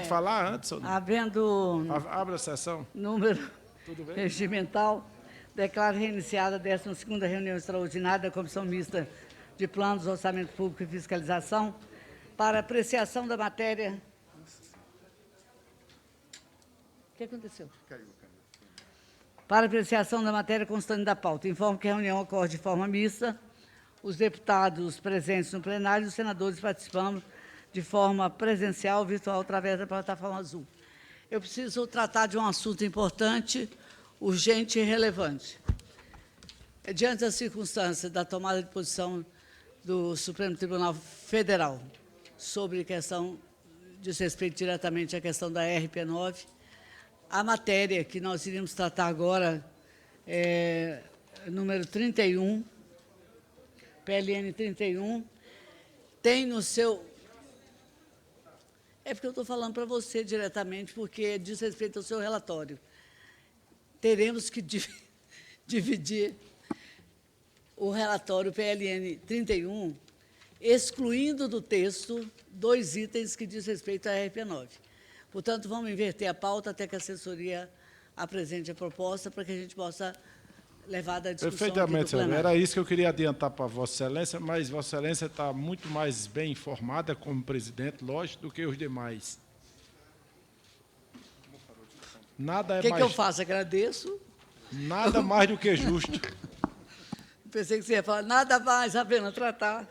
pode falar antes? Ou não? Havendo Abre a sessão. número regimental, declaro reiniciada a 12ª reunião extraordinária da Comissão Mista de Planos, Orçamento Público e Fiscalização para apreciação da matéria... O que aconteceu? Para apreciação da matéria constante da pauta. Informo que a reunião ocorre de forma mista. Os deputados presentes no plenário e os senadores participando de forma presencial, virtual, através da plataforma Zoom. Eu preciso tratar de um assunto importante, urgente e relevante. Diante da circunstância da tomada de posição do Supremo Tribunal Federal sobre a questão, diz respeito diretamente à questão da RP9, a matéria que nós iríamos tratar agora é número 31, PLN 31, tem no seu... É porque eu estou falando para você diretamente, porque diz respeito ao seu relatório. Teremos que dividir o relatório PLN 31, excluindo do texto 2 itens que diz respeito à RP9. Portanto, vamos inverter a pauta até que a assessoria apresente a proposta para que a gente possa levar da discussão. Perfeitamente, senhor. Era isso que eu queria adiantar para Vossa Excelência, mas Vossa Excelência está muito mais bem informada como presidente, lógico, do que os demais. Nada é O que, mais... que eu faço? Agradeço. Nada mais do que justo. Pensei que você ia falar, nada mais a pena tratar.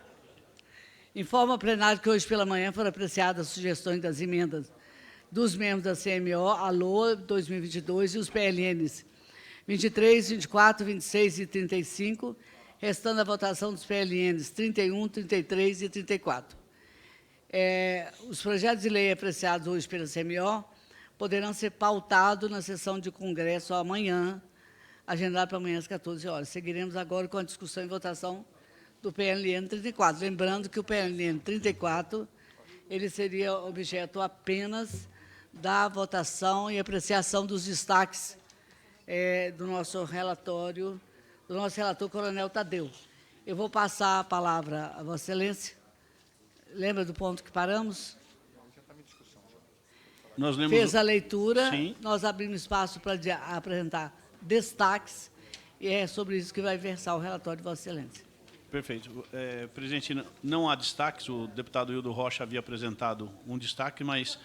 Informa ao plenário que hoje pela manhã foram apreciadas as sugestões das emendas dos membros da CMO, a LOA 2022 e os PLNs 23, 24, 26 e 35, restando a votação dos PLNs 31, 33 e 34. Os projetos de lei apreciados hoje pela CMO poderão ser pautados na sessão de Congresso amanhã, agendada para amanhã às 14 horas. Seguiremos agora com a discussão e votação do PLN 34. Lembrando que o PLN 34 ele seria objeto apenas da votação e apreciação dos destaques do nosso relatório, do nosso relator, Coronel Tadeu. Eu vou passar a palavra a Vossa Excelência. Lembra do ponto que paramos? Nós lemos... Fez a leitura, Sim. Nós abrimos espaço para apresentar destaques, e é sobre isso que vai versar o relatório de Vossa Excelência. Perfeito. Presidente, não há destaques. O deputado Hildo Rocha havia apresentado um destaque, mas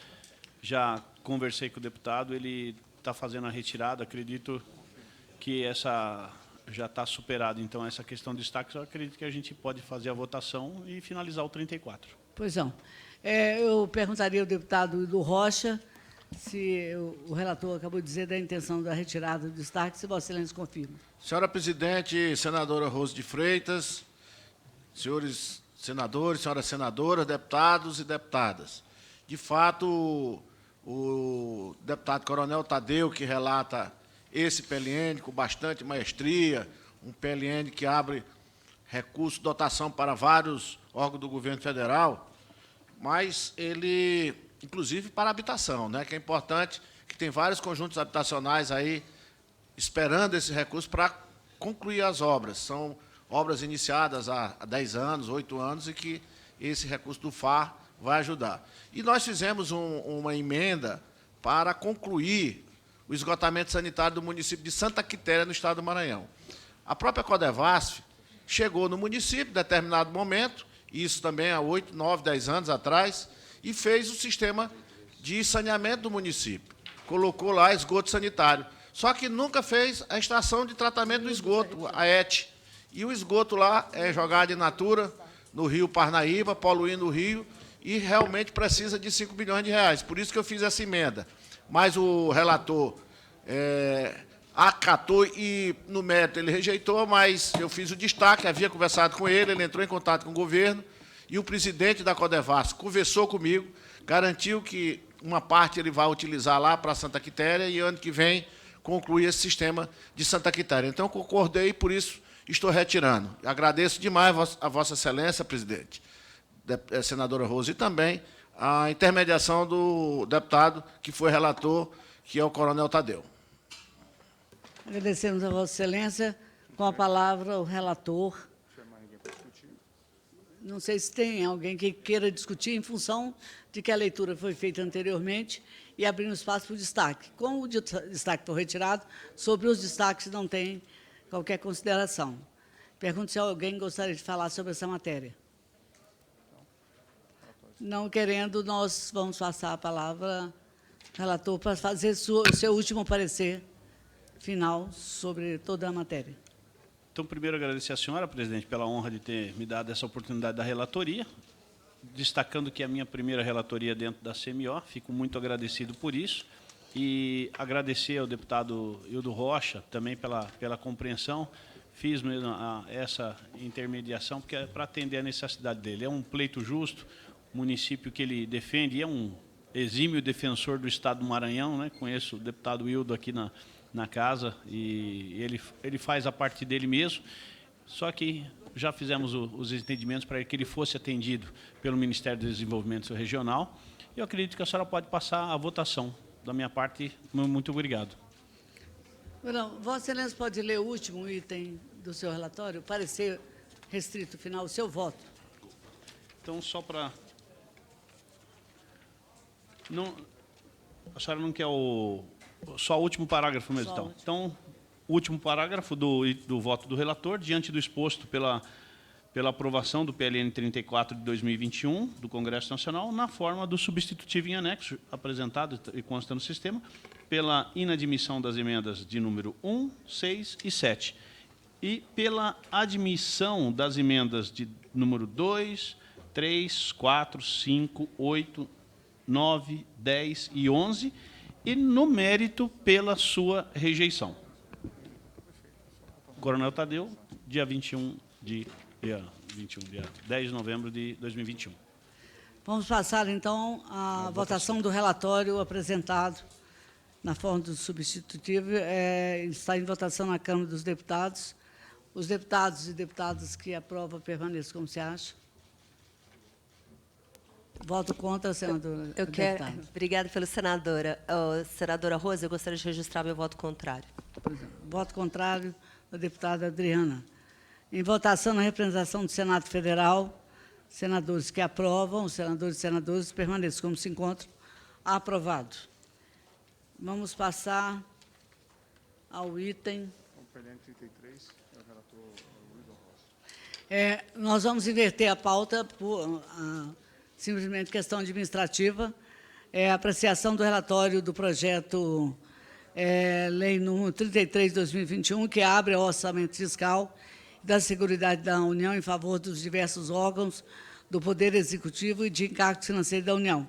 já conversei com o deputado, ele está fazendo a retirada, acredito que essa já está superada. Então, essa questão de destaques, eu acredito que a gente pode fazer a votação e finalizar o 34. Pois não. Eu perguntaria ao deputado Hildo Rocha se o relator acabou de dizer da intenção da retirada do destaque, se Vossa Excelência confirma. Senhora presidente, senadora Rose de Freitas, senhores senadores, senhoras senadoras, deputados e deputadas. De fato, o deputado Coronel Tadeu, que relata esse PLN com bastante maestria, um PLN que abre recurso, dotação para vários órgãos do governo federal, mas ele, inclusive para a habitação, né, que é importante, que tem vários conjuntos habitacionais aí esperando esse recurso para concluir as obras. São obras iniciadas há 10 anos, 8 anos, e que esse recurso do FAR vai ajudar. E nós fizemos uma emenda para concluir o esgotamento sanitário do município de Santa Quitéria, no estado do Maranhão. A própria Codevasf chegou no município, em determinado momento, isso também há 8, 9, 10 anos atrás, e fez o sistema de saneamento do município. Colocou lá esgoto sanitário. Só que nunca fez a estação de tratamento do esgoto, a ET. E o esgoto lá é jogado in natura no rio Parnaíba, poluindo o rio, e realmente precisa de 5 bilhões de reais. Por isso que eu fiz essa emenda. Mas o relator acatou e, no mérito, ele rejeitou, mas eu fiz o destaque, havia conversado com ele, ele entrou em contato com o governo, e o presidente da Codevasf conversou comigo, garantiu que uma parte ele vai utilizar lá para Santa Quitéria e, ano que vem, concluir esse sistema de Santa Quitéria. Então, concordei e, por isso, estou retirando. Agradeço demais a Vossa Excelência, presidente, senadora Rose, e também a intermediação do deputado que foi relator, que é o Coronel Tadeu. Agradecemos a Vossa Excelência. Com a palavra, o relator. Não sei se tem alguém que queira discutir em função de que a leitura foi feita anteriormente e abrindo espaço para o destaque. Como o destaque foi retirado, sobre os destaques não tem qualquer consideração. Pergunto se alguém gostaria de falar sobre essa matéria. Não querendo, nós vamos passar a palavra ao relator para fazer o seu último parecer final sobre toda a matéria. Então, primeiro, agradecer à senhora, presidente, pela honra de ter me dado essa oportunidade da relatoria, destacando que é a minha primeira relatoria dentro da CMO, fico muito agradecido por isso, e agradecer ao deputado Hildo Rocha também pela compreensão, fiz mesmo essa intermediação, porque é para atender a necessidade dele. É um pleito justo, município que ele defende, e é um exímio defensor do Estado do Maranhão, né? Conheço o deputado Hildo aqui na casa, e ele faz a parte dele mesmo, só que já fizemos os entendimentos para que ele fosse atendido pelo Ministério do Desenvolvimento Regional, e eu acredito que a senhora pode passar a votação. Da minha parte, muito obrigado. Não, Vossa Excelência pode ler o último item do seu relatório, parecer restrito final, o seu voto. Então, só para... Não, a senhora não quer só o último parágrafo mesmo, então. Então, o último parágrafo do voto do relator, diante do exposto pela aprovação do PLN 34 de 2021 do Congresso Nacional, na forma do substitutivo em anexo, apresentado e consta no sistema, pela inadmissão das emendas de número 1, 6 e 7, e pela admissão das emendas de número 2, 3, 4, 5, 8, 9, 10 e 11, e, no mérito, pela sua rejeição. Coronel Tadeu, dia 10 de novembro de 2021. Vamos passar, então, à votação do relatório apresentado na forma do substitutivo. Está em votação na Câmara dos Deputados. Os deputados e deputadas que aprovam permaneçam como se acha. Voto contra, senadora. Eu quero. Obrigada pela senadora. Senadora Rosa, eu gostaria de registrar meu voto contrário. Voto contrário da deputada Adriana. Em votação na representação do Senado Federal, senadores que aprovam, senadores e senadoras permaneçam como se encontram. Aprovado. Vamos passar ao item. O PLN 33, é o relator Hildo Rocha. Nós vamos inverter a pauta por simplesmente questão administrativa. Apreciação do relatório do projeto Lei número 33 de 2021, que abre o orçamento fiscal da Seguridade da União em favor dos diversos órgãos do Poder Executivo e de encargos financeiros da União.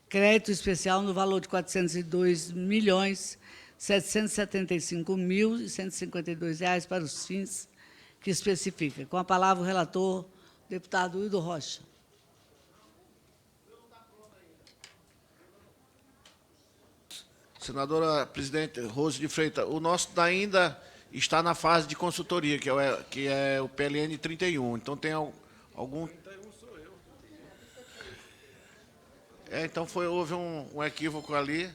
Crédito especial no valor de R$ 402.775.152 para os fins que especifica. Com a palavra o relator, deputado Hildo Rocha. Senadora presidente Rose de Freitas, o nosso ainda está na fase de consultoria, que é o PLN 31. Então, tem algum... 31 sou eu. Então, houve um equívoco ali.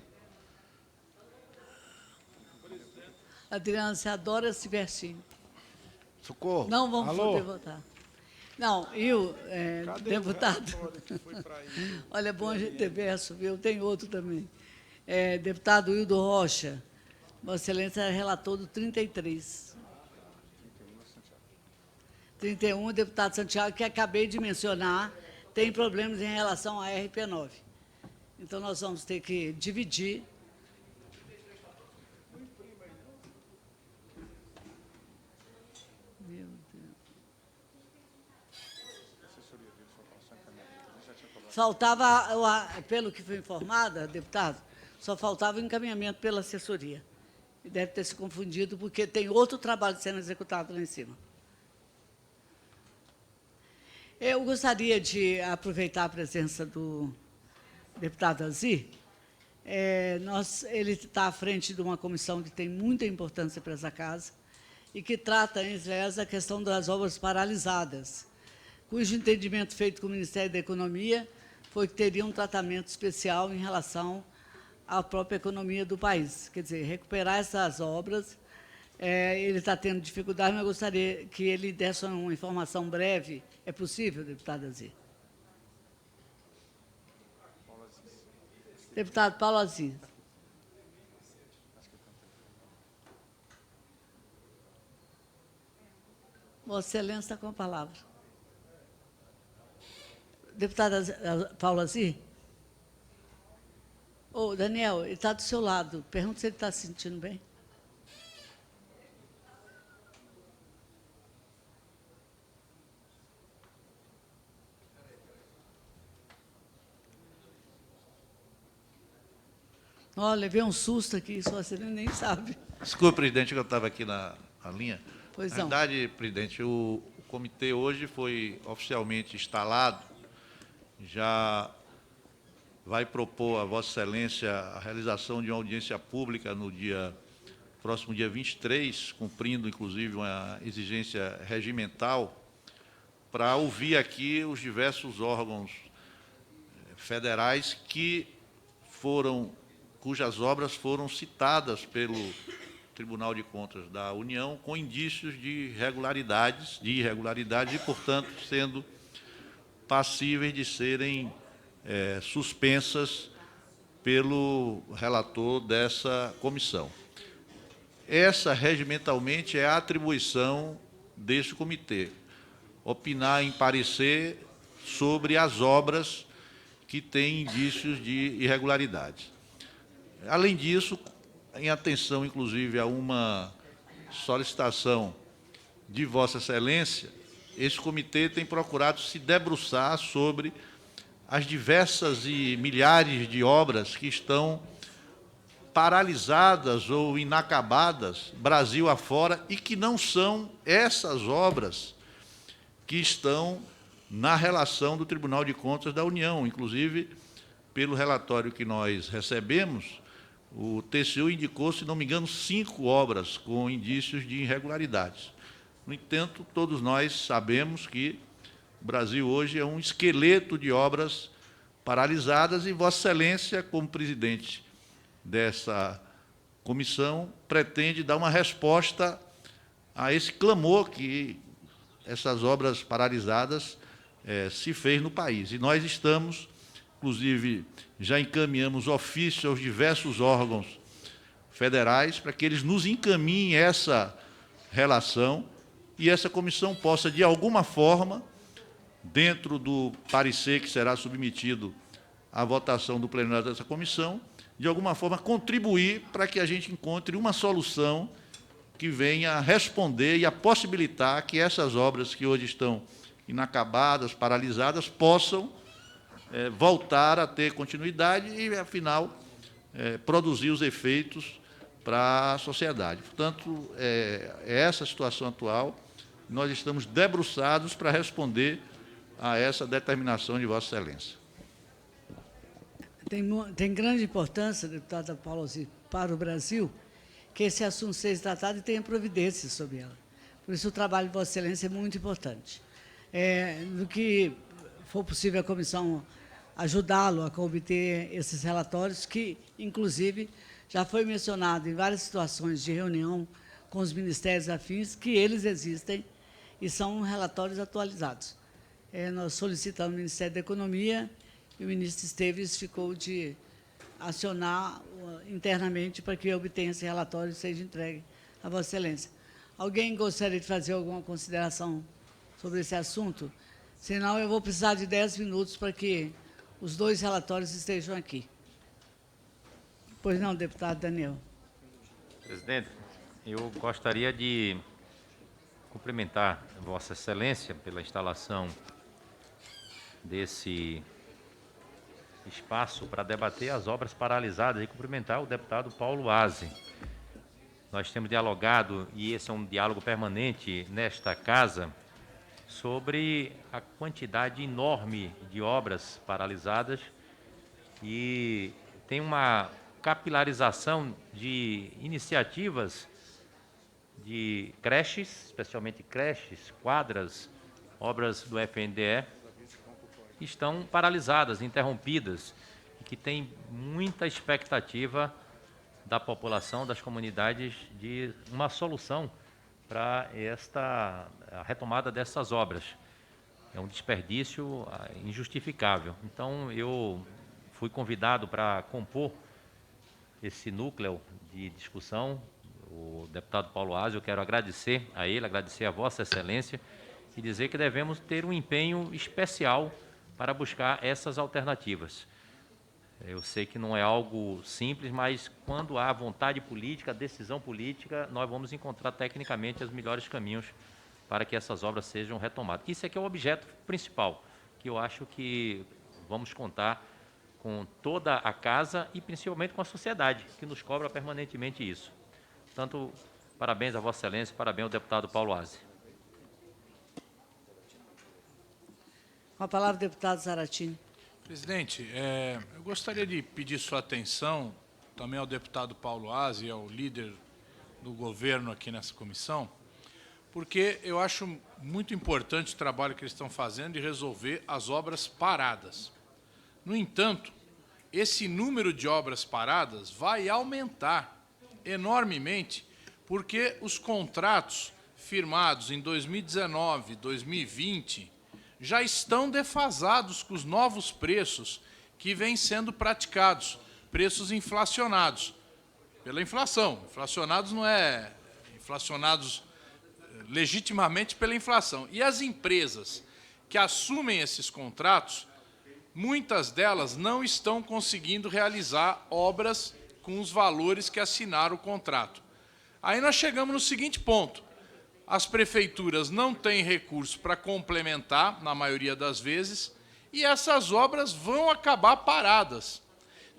Adriana, você adora esse versinho. Socorro. Não vamos Alô? poder votar. Não, Cadê deputado... o relatório que foi para ele? Olha, é bom a gente ter verso, viu? Tem outro também. Deputado Hildo Rocha, Vossa Excelência é relator do 33. 31, deputado Santiago, que acabei de mencionar, tem problemas em relação à RP9. Então, nós vamos ter que dividir. Meu Deus. Faltava, pelo que foi informada, deputado, só faltava o encaminhamento pela assessoria. E deve ter se confundido, porque tem outro trabalho sendo executado lá em cima. Eu gostaria de aproveitar a presença do deputado Azir. Ele está à frente de uma comissão que tem muita importância para essa casa e que trata, em vez da questão das obras paralisadas, cujo entendimento feito com o Ministério da Economia foi que teria um tratamento especial em relação à própria economia do país. Quer dizer, recuperar essas obras Ele está tendo dificuldade, mas eu gostaria que ele desse uma informação breve. É possível, deputado Aziz? Deputado Paulo Aziz. Vossa Excelência está com a palavra. Deputado Paulo Aziz? Ô, Daniel, ele está do seu lado. Pergunta se ele está se sentindo bem. Olha, levei um susto aqui, só você nem sabe. Desculpe, presidente, que eu estava aqui na linha. Pois Na não. verdade, presidente, o comitê hoje foi oficialmente instalado, já vai propor a Vossa Excelência a realização de uma audiência pública no próximo dia 23, cumprindo, inclusive, uma exigência regimental, para ouvir aqui os diversos órgãos federais cujas obras foram citadas pelo Tribunal de Contas da União com indícios de irregularidades e, portanto, sendo passíveis de serem suspensas pelo relator dessa comissão. Essa, regimentalmente, é a atribuição deste comitê, opinar em parecer sobre as obras que têm indícios de irregularidade. Além disso, em atenção, inclusive, a uma solicitação de Vossa Excelência, esse comitê tem procurado se debruçar sobre as diversas e milhares de obras que estão paralisadas ou inacabadas, Brasil afora, e que não são essas obras que estão na relação do Tribunal de Contas da União. Inclusive, pelo relatório que nós recebemos, o TCU indicou, se não me engano, 5 obras com indícios de irregularidades. No entanto, todos nós sabemos que o Brasil hoje é um esqueleto de obras paralisadas e Vossa Excelência, como presidente dessa comissão, pretende dar uma resposta a esse clamor que essas obras paralisadas se fez no país. E nós estamos, inclusive, já encaminhamos ofício aos diversos órgãos federais para que eles nos encaminhem essa relação e essa comissão possa, de alguma forma, dentro do parecer que será submetido à votação do plenário dessa comissão, de alguma forma contribuir para que a gente encontre uma solução que venha a responder e a possibilitar que essas obras que hoje estão inacabadas, paralisadas, possam voltar a ter continuidade e, afinal, produzir os efeitos para a sociedade. Portanto, é essa a situação atual. Nós estamos debruçados para responder a essa determinação de Vossa Excelência. Tem grande importância, deputada Paula Aziz, para o Brasil, que esse assunto seja tratado e tenha providências sobre ela. Por isso, o trabalho de Vossa Excelência é muito importante. No que for possível, a comissão ajudá-lo a obter esses relatórios, que, inclusive, já foi mencionado em várias situações de reunião com os ministérios afins, que eles existem e são relatórios atualizados. Nós solicitamos o Ministério da Economia e o ministro Esteves ficou de acionar internamente para que obtenha esse relatório e seja entregue a Vossa Excelência. Alguém gostaria de fazer alguma consideração sobre esse assunto? Senão, eu vou precisar de 10 minutos para que os 2 relatórios estejam aqui. Pois não, deputado Daniel. Presidente, eu gostaria de cumprimentar Vossa Excelência pela instalação desse espaço para debater as obras paralisadas e cumprimentar o deputado Paulo Aziz. Nós temos dialogado, e esse é um diálogo permanente nesta casa, sobre a quantidade enorme de obras paralisadas e tem uma capilarização de iniciativas de creches, especialmente creches, quadras, obras do FNDE, que estão paralisadas, interrompidas, e que tem muita expectativa da população, das comunidades, de uma solução para a retomada dessas obras. É um desperdício injustificável. Então, eu fui convidado para compor esse núcleo de discussão, o deputado Paulo Aze. Eu quero agradecer a ele, agradecer a Vossa Excelência e dizer que devemos ter um empenho especial para buscar essas alternativas. Eu sei que não é algo simples, mas quando há vontade política, decisão política, nós vamos encontrar tecnicamente os melhores caminhos para que essas obras sejam retomadas. Isso é que é o objeto principal, que eu acho que vamos contar com toda a casa e principalmente com a sociedade, que nos cobra permanentemente isso. Portanto, parabéns a Vossa Excelência, parabéns ao deputado Paulo Aze. Com a palavra, o deputado Zaratini. Presidente, eu gostaria de pedir sua atenção também ao deputado Paulo Aze, ao líder do governo aqui nessa comissão, porque eu acho muito importante o trabalho que eles estão fazendo de resolver as obras paradas. No entanto, esse número de obras paradas vai aumentar enormemente, porque os contratos firmados em 2019, 2020, já estão defasados com os novos preços que vêm sendo praticados, preços inflacionados, pela inflação. Inflacionados não é inflacionados legitimamente pela inflação. E as empresas que assumem esses contratos, muitas delas não estão conseguindo realizar obras com os valores que assinaram o contrato. Aí nós chegamos no seguinte ponto: as prefeituras não têm recurso para complementar, na maioria das vezes, e essas obras vão acabar paradas.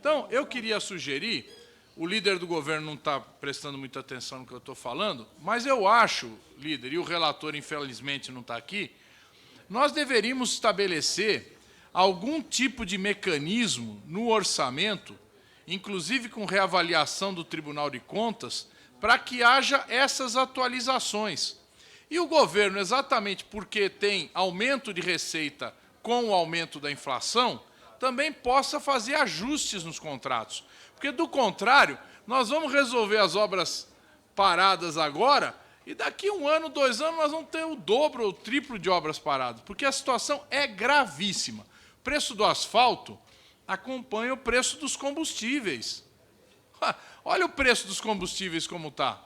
Então, eu queria sugerir, o líder do governo não está prestando muita atenção no que eu estou falando, mas eu acho, líder, e o relator infelizmente não está aqui, nós deveríamos estabelecer algum tipo de mecanismo no orçamento, inclusive com reavaliação do Tribunal de Contas, para que haja essas atualizações. E o governo, exatamente porque tem aumento de receita com o aumento da inflação, também possa fazer ajustes nos contratos. Porque, do contrário, nós vamos resolver as obras paradas agora e daqui 1 ano, 2 anos, nós vamos ter o dobro ou o triplo de obras paradas, porque a situação é gravíssima. O preço do asfalto acompanha o preço dos combustíveis. Olha o preço dos combustíveis como está.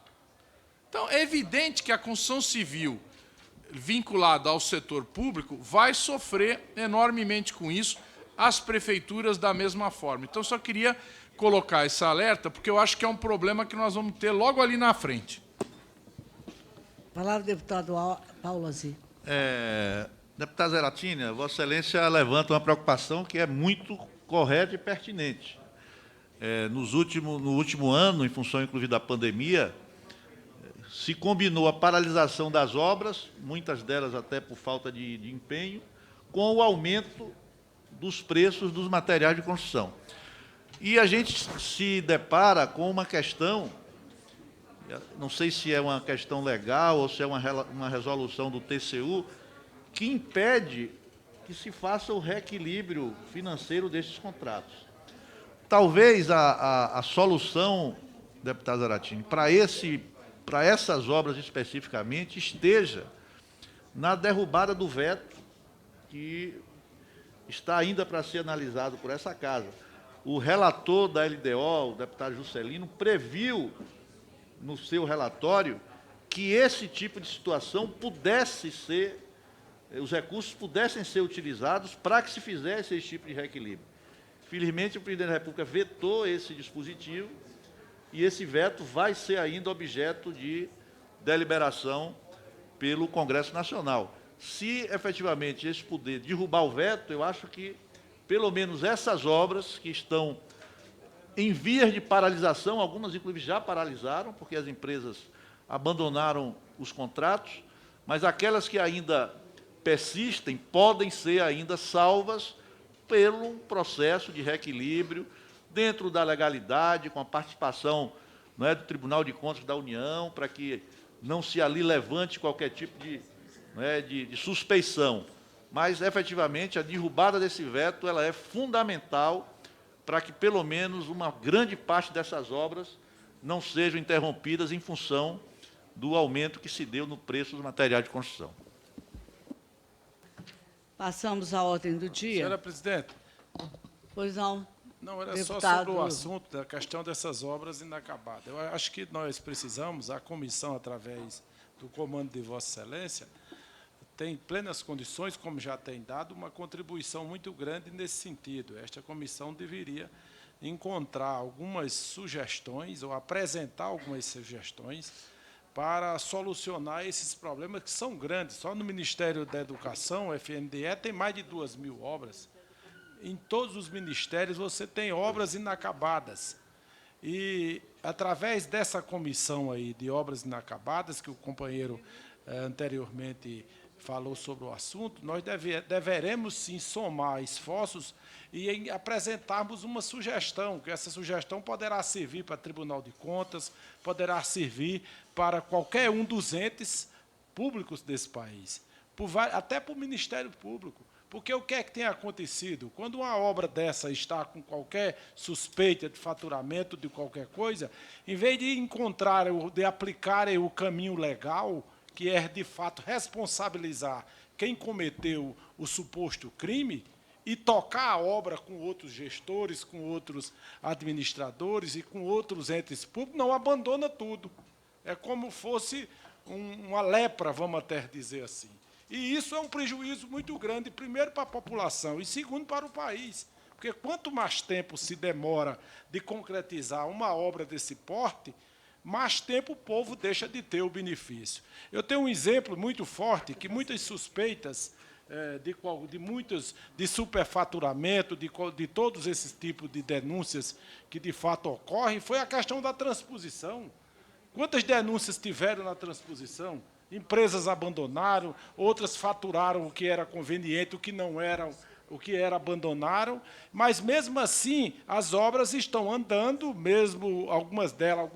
Então, é evidente que a construção civil vinculada ao setor público vai sofrer enormemente com isso, as prefeituras da mesma forma. Então, só queria colocar esse alerta, porque eu acho que é um problema que nós vamos ter logo ali na frente. Palavra, deputado Paulo Aze. Deputado Zaratini, Vossa Excelência levanta uma preocupação que é muito correta e pertinente. No último ano, em função, inclusive, da pandemia, se combinou a paralisação das obras, muitas delas até por falta de empenho, com o aumento dos preços dos materiais de construção. E a gente se depara com uma questão, não sei se é uma questão legal ou se é uma resolução do TCU, que impede que se faça o reequilíbrio financeiro desses contratos. Talvez a solução, deputado Zaratini, para essas obras especificamente, esteja na derrubada do veto que está ainda para ser analisado por essa casa. O relator da LDO, o deputado Juscelino, previu no seu relatório que esse tipo de situação os recursos pudessem ser utilizados para que se fizesse esse tipo de reequilíbrio. Felizmente, o presidente da República vetou esse dispositivo e esse veto vai ser ainda objeto de deliberação pelo Congresso Nacional. Se, efetivamente, esse poder derrubar o veto, eu acho que, pelo menos, essas obras que estão em vias de paralisação, algumas, inclusive, já paralisaram, porque as empresas abandonaram os contratos, mas aquelas que ainda persistem podem ser ainda salvas pelo processo de reequilíbrio, dentro da legalidade, com a participação, não é, do Tribunal de Contas da União, para que não se ali levante qualquer tipo de suspeição. Mas, efetivamente, a derrubada desse veto ela é fundamental para que, pelo menos, uma grande parte dessas obras não sejam interrompidas em função do aumento que se deu no preço dos materiais de construção. Passamos à ordem do dia. Senhora presidente, Pois não. não, era Deputado. só sobre o assunto da questão dessas obras inacabadas. Eu acho que nós precisamos, a comissão, através do comando de Vossa Excelência, tem plenas condições, como já tem dado, uma contribuição muito grande nesse sentido. Esta comissão deveria encontrar algumas sugestões, ou apresentar algumas sugestões, para solucionar esses problemas que são grandes. Só no Ministério da Educação, o FNDE, tem mais de 2.000 obras. Em todos os ministérios você tem obras inacabadas. E, através dessa comissão aí de obras inacabadas, que o companheiro anteriormente falou sobre o assunto, nós deveremos, sim, somar esforços e apresentarmos uma sugestão, que essa sugestão poderá servir para o Tribunal de Contas, poderá servir para qualquer um dos entes públicos desse país, até para o Ministério Público. Porque o que é que tem acontecido? Quando uma obra dessa está com qualquer suspeita de faturamento de qualquer coisa, em vez de encontrar, de aplicar o caminho legal, que é, de fato, responsabilizar quem cometeu o suposto crime e tocar a obra com outros gestores, com outros administradores e com outros entes públicos, não abandona tudo. É como fosse uma lepra, vamos até dizer assim. E isso é um prejuízo muito grande, primeiro para a população e segundo para o país. Porque quanto mais tempo se demora de concretizar uma obra desse porte, mais tempo o povo deixa de ter o benefício. Eu tenho um exemplo muito forte, que muitas suspeitas de superfaturamento, de todos esses tipos de denúncias que, de fato, ocorrem, foi a questão da transposição. Quantas denúncias tiveram na transposição? Empresas abandonaram, outras faturaram o que era conveniente, o que não era, o que era abandonaram, mas, mesmo assim, as obras estão andando, mesmo algumas delas,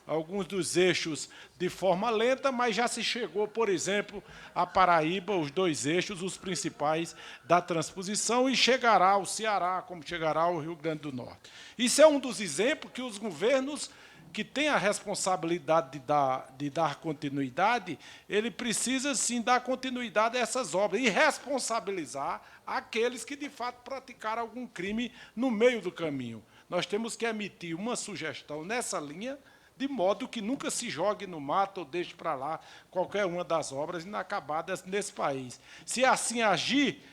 alguns dos eixos de forma lenta, mas já se chegou, por exemplo, a Paraíba, os 2 eixos, os principais da transposição, e chegará ao Ceará, como chegará ao Rio Grande do Norte. Isso é um dos exemplos que os governos que tem a responsabilidade de dar continuidade, ele precisa, sim, dar continuidade a essas obras e responsabilizar aqueles que, de fato, praticaram algum crime no meio do caminho. Nós temos que emitir uma sugestão nessa linha, de modo que nunca se jogue no mato ou deixe para lá qualquer uma das obras inacabadas nesse país. Se assim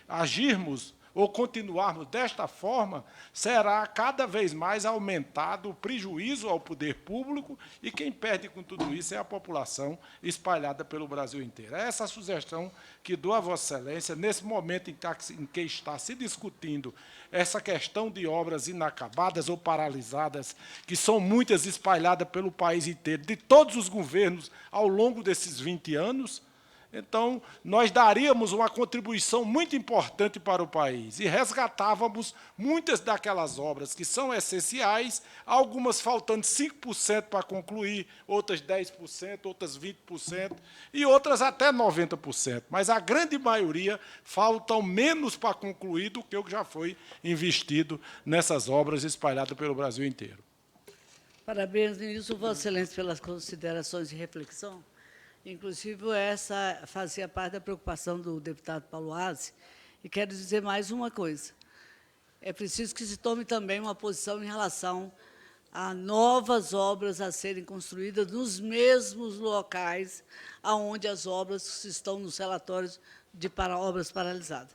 agirmos, ou continuarmos desta forma, será cada vez mais aumentado o prejuízo ao poder público e quem perde com tudo isso é a população espalhada pelo Brasil inteiro. É essa a sugestão que dou a Vossa Excelência, nesse momento em que está se discutindo essa questão de obras inacabadas ou paralisadas, que são muitas espalhadas pelo país inteiro, de todos os governos ao longo desses 20 anos, então, nós daríamos uma contribuição muito importante para o país e resgatávamos muitas daquelas obras que são essenciais, algumas faltando 5% para concluir, outras 10%, outras 20% e outras até 90%. Mas a grande maioria faltam menos para concluir do que o que já foi investido nessas obras espalhadas pelo Brasil inteiro. Parabéns, ministro, Vossa Excelência, pelas considerações e reflexão. Inclusive, essa fazia parte da preocupação do deputado Paulo Aze. E quero dizer mais uma coisa. É preciso que se tome também uma posição em relação a novas obras a serem construídas nos mesmos locais onde as obras estão nos relatórios de obras paralisadas.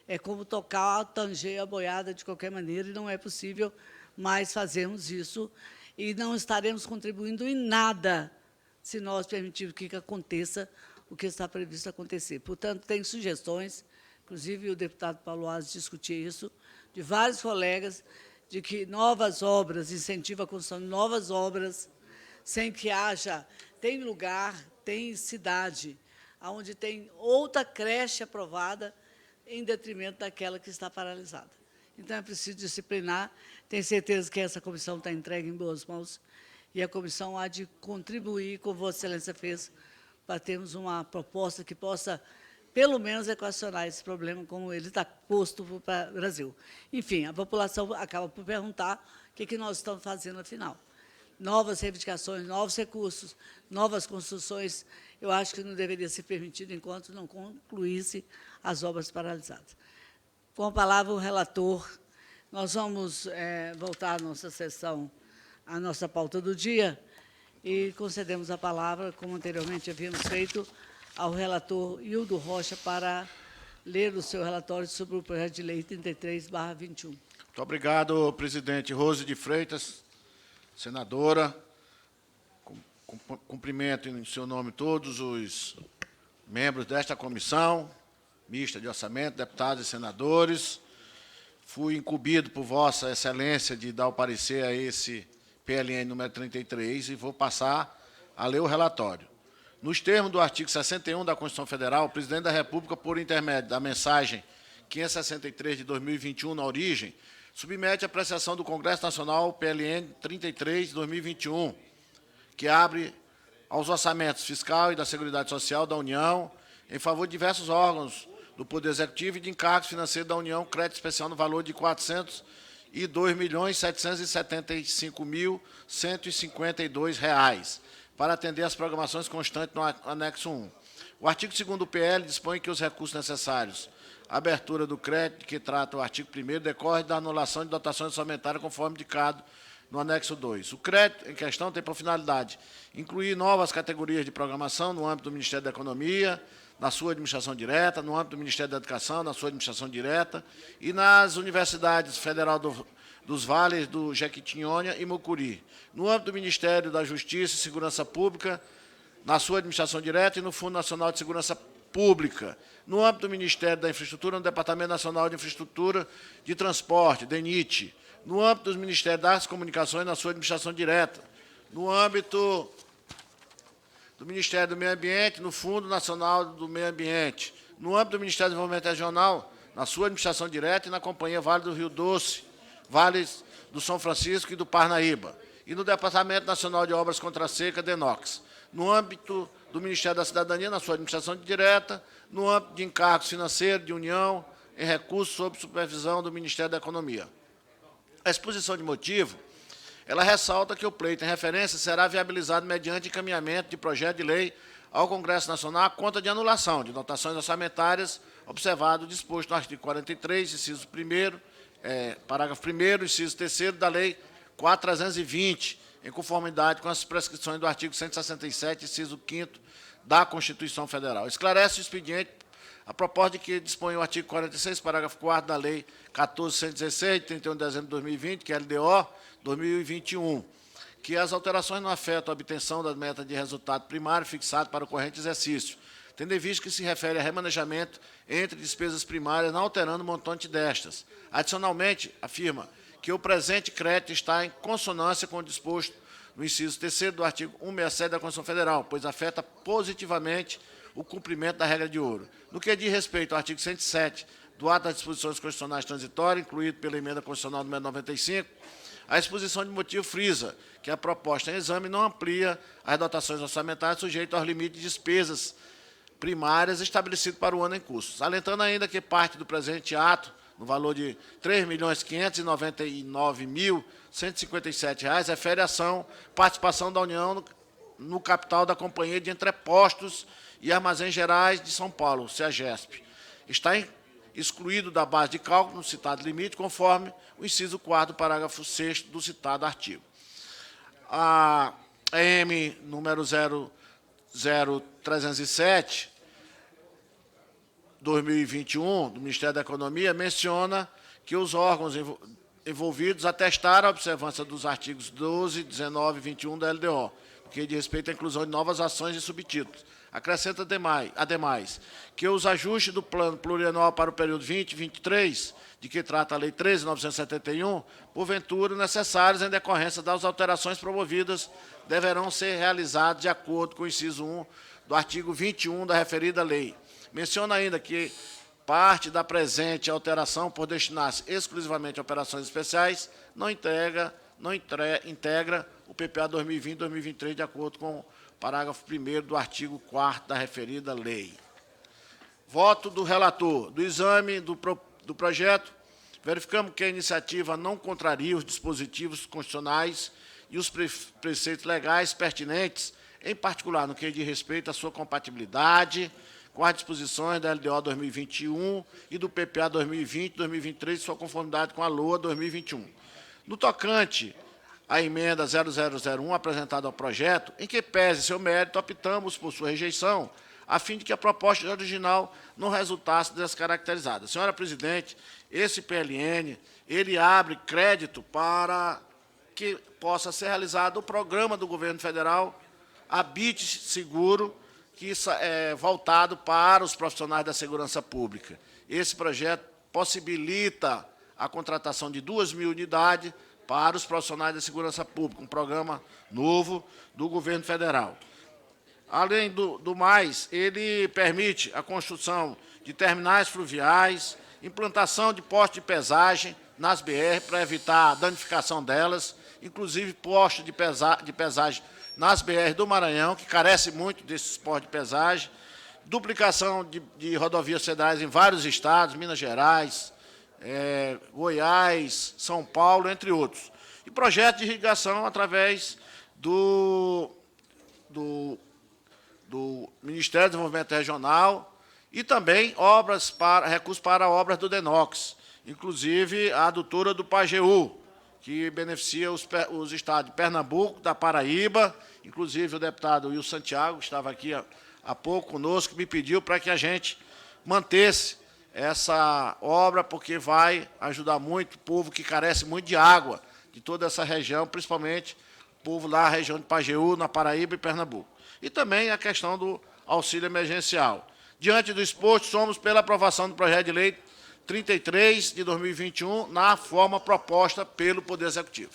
É como tocar, tanger a boiada de qualquer maneira, e não é possível mais fazermos isso, e não estaremos contribuindo em nada se nós permitirmos que aconteça o que está previsto acontecer. Portanto, tem sugestões, inclusive o deputado Paulo Aze discutia isso, de vários colegas, de que novas obras, incentiva a construção de novas obras, sem que haja, tem lugar, tem cidade, onde tem outra creche aprovada, em detrimento daquela que está paralisada. Então, é preciso disciplinar. Tenho certeza que essa comissão está entregue em boas mãos, e a comissão há de contribuir, como Vossa Excelência fez, para termos uma proposta que possa, pelo menos, equacionar esse problema, como ele está posto para o Brasil. Enfim, a população acaba por perguntar o que nós estamos fazendo, afinal. novas reivindicações, novos recursos, novas construções, eu acho que não deveria ser permitido enquanto não concluísse as obras paralisadas. Com a palavra, o relator. Nós vamos voltar à nossa sessão, à nossa pauta do dia, e concedemos a palavra, como anteriormente havíamos feito, ao relator Hildo Rocha para ler o seu relatório sobre o projeto de lei 33/21. Muito obrigado, presidente Rose de Freitas, senadora. Cumprimento em seu nome todos os membros desta comissão mista de orçamento, deputados e senadores. Fui incumbido por Vossa Excelência de dar o parecer a esse PLN número 33 e vou passar a ler o relatório. Nos termos do artigo 61 da Constituição Federal, o Presidente da República, por intermédio da mensagem 563 de 2021, na origem, submete à apreciação do Congresso Nacional o PLN 33 de 2021, que abre aos orçamentos fiscal e da Seguridade Social da União, em favor de diversos órgãos do Poder Executivo e de encargos financeiros da União, crédito especial no valor de R$ 402.775.152, para atender às programações constantes no anexo 1. O artigo 2º do PL dispõe que os recursos necessários à abertura do crédito, que trata o artigo 1º, decorre da anulação de dotações orçamentárias conforme indicado no anexo 2. O crédito em questão tem por finalidade incluir novas categorias de programação no âmbito do Ministério da Economia, na sua administração direta, no âmbito do Ministério da Educação, na sua administração direta, e nas Universidades Federal dos Vales do Jequitinhonha e Mucuri, no âmbito do Ministério da Justiça e Segurança Pública, na sua administração direta, e no Fundo Nacional de Segurança Pública, no âmbito do Ministério da Infraestrutura, no Departamento Nacional de Infraestrutura de Transporte, DENIT, no âmbito dos Ministérios das Comunicações, na sua administração direta, no âmbito do Ministério do Meio Ambiente, no Fundo Nacional do Meio Ambiente, no âmbito do Ministério do Desenvolvimento Regional, na sua administração direta, e na Companhia Vale do Rio Doce, Vales do São Francisco e do Parnaíba, e no Departamento Nacional de Obras contra a Seca, DENOX, no âmbito do Ministério da Cidadania, na sua administração direta, no âmbito de encargos financeiros de União em recursos sob supervisão do Ministério da Economia. A exposição de motivo, ela ressalta que o pleito em referência será viabilizado mediante encaminhamento de projeto de lei ao Congresso Nacional à conta de anulação de dotações orçamentárias, observado o disposto no artigo 43, inciso 1º, parágrafo 1º, inciso 3º da Lei 4.320, em conformidade com as prescrições do artigo 167, inciso 5º da Constituição Federal. Esclarece o expediente a proposta de que dispõe o artigo 46, parágrafo 4º da Lei 14.116, de 31 de dezembro de 2020, que é a LDO 2021, que as alterações não afetam a obtenção da meta de resultado primário fixado para o corrente exercício, tendo em vista que se refere a remanejamento entre despesas primárias, não alterando o montante destas. Adicionalmente, afirma que o presente crédito está em consonância com o disposto no inciso 3º do artigo 167 da Constituição Federal, pois afeta positivamente o cumprimento da regra de ouro. No que diz respeito ao artigo 107 do ato das disposições constitucionais transitórias, incluído pela emenda constitucional número 95, a exposição de motivo frisa que a proposta em exame não amplia as dotações orçamentárias sujeitas aos limites de despesas primárias estabelecidos para o ano em curso. Salientando ainda que parte do presente ato, no valor de R$ 3.599.157, refere à ação participação da União no capital da Companhia de Entrepostos e Armazéns Gerais de São Paulo, CEAGESP. Está excluído da base de cálculo no citado limite, conforme o inciso 4º do parágrafo 6º do citado artigo. A EM número 00307, 2021, do Ministério da Economia, menciona que os órgãos envolvidos atestaram a observância dos artigos 12, 19 e 21 da LDO, que diz respeito à inclusão de novas ações e subtítulos. Acrescenta, ademais, que os ajustes do plano plurianual para o período 2023, de que trata a Lei 13.971, porventura necessários em decorrência das alterações promovidas, deverão ser realizados de acordo com o inciso 1 do artigo 21 da referida lei. Menciona ainda que parte da presente alteração, por destinar-se exclusivamente a operações especiais, não integra o PPA 2020-2023, de acordo com o parágrafo 1º do artigo 4º da referida lei. Voto do relator. Do exame do projeto, verificamos que a iniciativa não contraria os dispositivos constitucionais e os preceitos legais pertinentes, em particular no que diz respeito à sua compatibilidade com as disposições da LDO 2021 e do PPA 2020, 2023, e sua conformidade com a LOA 2021. No tocante à emenda 0001 apresentada ao projeto, em que pese seu mérito, optamos por sua rejeição, a fim de que a proposta original não resultasse descaracterizada. Senhora presidente, esse PLN, ele abre crédito para que possa ser realizado o programa do governo federal Habite Seguro, que é voltado para os profissionais da segurança pública. Esse projeto possibilita a contratação de 2.000 unidades para os profissionais da segurança pública, um programa novo do governo federal. Além do mais, ele permite a construção de terminais fluviais, implantação de postos de pesagem nas BR para evitar a danificação delas, inclusive postos de pesagem nas BR do Maranhão, que carece muito desses postos de pesagem, duplicação de rodovias federais em vários estados, Minas Gerais, Goiás, São Paulo, entre outros. E projeto de irrigação através do Ministério do Desenvolvimento Regional e também recursos para obras do DENOX, inclusive a adutora do Pajeú, que beneficia os estados de Pernambuco, da Paraíba, inclusive o deputado Will Santiago, que estava aqui há pouco conosco, me pediu para que a gente mantesse essa obra, porque vai ajudar muito o povo que carece muito de água, de toda essa região, principalmente o povo lá, a região de Pajeú, na Paraíba e Pernambuco. E também a questão do auxílio emergencial. Diante do exposto, somos pela aprovação do projeto de lei 33 de 2021, na forma proposta pelo Poder Executivo.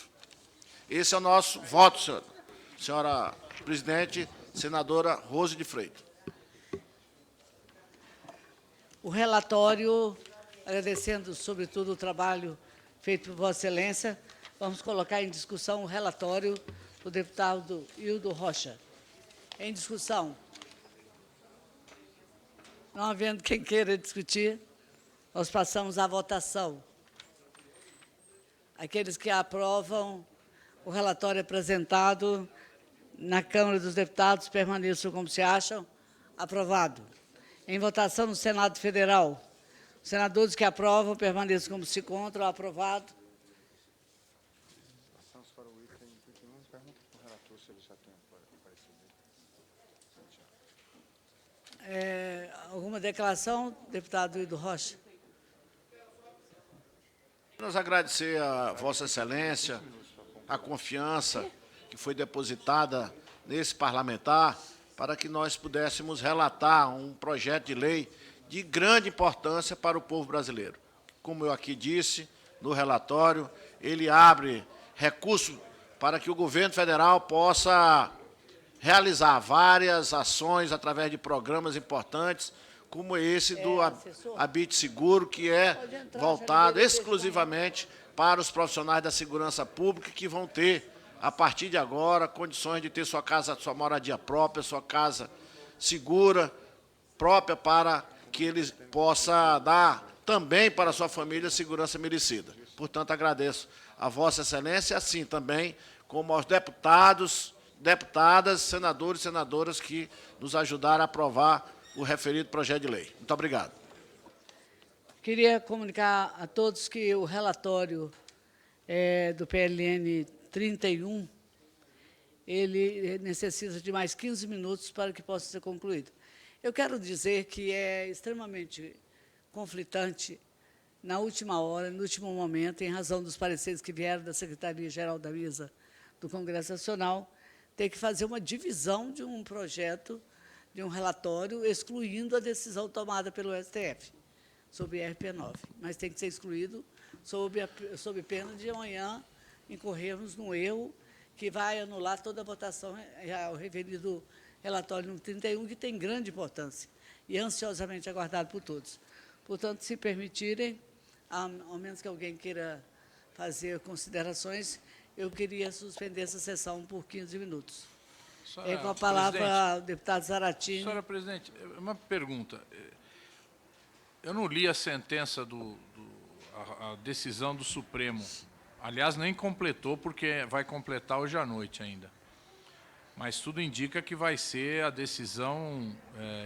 Esse é o nosso voto, senhora presidente, senadora Rose de Freitas. O relatório, agradecendo, sobretudo, o trabalho feito por Vossa Excelência, vamos colocar em discussão o relatório do deputado Hildo Rocha. Em discussão. Não havendo quem queira discutir, nós passamos à votação. Aqueles que aprovam o relatório apresentado na Câmara dos Deputados permaneçam como se acham. Aprovado. Em votação no Senado Federal, os senadores que aprovam permaneçam como se encontram. Aprovado. Passamos para o item 21. Pergunta para o relator se ele já tem aparecido. Alguma declaração, deputado Hildo Rocha? Nós agradecer a Vossa Excelência a confiança que foi depositada nesse parlamentar para que nós pudéssemos relatar um projeto de lei de grande importância para o povo brasileiro. Como eu aqui disse no relatório, ele abre recursos para que o governo federal possa realizar várias ações através de programas importantes, como esse do Habite Seguro, que é voltado exclusivamente para os profissionais da segurança pública, que vão ter, a partir de agora, condições de ter sua casa, sua moradia própria, sua casa segura, própria, para que eles possam dar também para a sua família segurança merecida. Portanto, agradeço a Vossa Excelência, assim também como aos deputados, deputadas, senadores e senadoras que nos ajudaram a aprovar o referido projeto de lei. Muito obrigado. Queria comunicar a todos que o relatório do PLN 31, ele necessita de mais 15 minutos para que possa ser concluído. Eu quero dizer que é extremamente conflitante, na última hora, no último momento, em razão dos pareceres que vieram da Secretaria-Geral da Mesa do Congresso Nacional, ter que fazer uma divisão de um projeto, de um relatório, excluindo a decisão tomada pelo STF sobre RP9. Mas tem que ser excluído sob pena de amanhã incorrermos num erro que vai anular toda a votação ao referido relatório número 31, que tem grande importância e ansiosamente aguardado por todos. Portanto, se permitirem, ao menos que alguém queira fazer considerações, eu queria suspender essa sessão por 15 minutos. Com a palavra o deputado Zaratini. Senhora presidente, uma pergunta. Eu não li a sentença, a decisão do Supremo Aliás, nem completou, porque vai completar hoje à noite ainda. Mas tudo indica que vai ser a decisão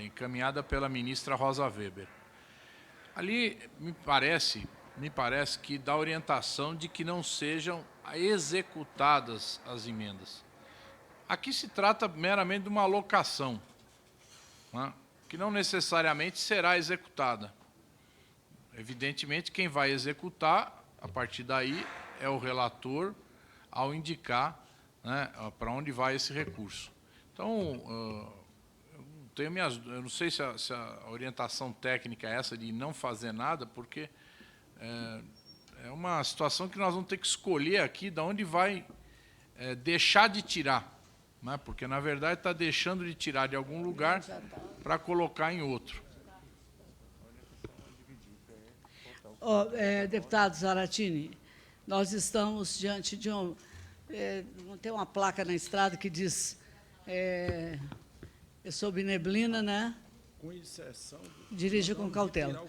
encaminhada pela ministra Rosa Weber. Ali me parece que dá orientação de que não sejam executadas as emendas. Aqui se trata meramente de uma alocação, né, que não necessariamente será executada. Evidentemente, quem vai executar, a partir daí, é o relator, ao indicar, né, para onde vai esse recurso. Então, eu não sei se a orientação técnica é essa de não fazer nada, porque é uma situação que nós vamos ter que escolher aqui de onde vai deixar de tirar, né, porque, na verdade, está deixando de tirar de algum lugar para colocar em outro. Deputado Zaratini, nós estamos diante de tem uma placa na estrada que diz é sob neblina, né? Com exceção Dirija com cautela.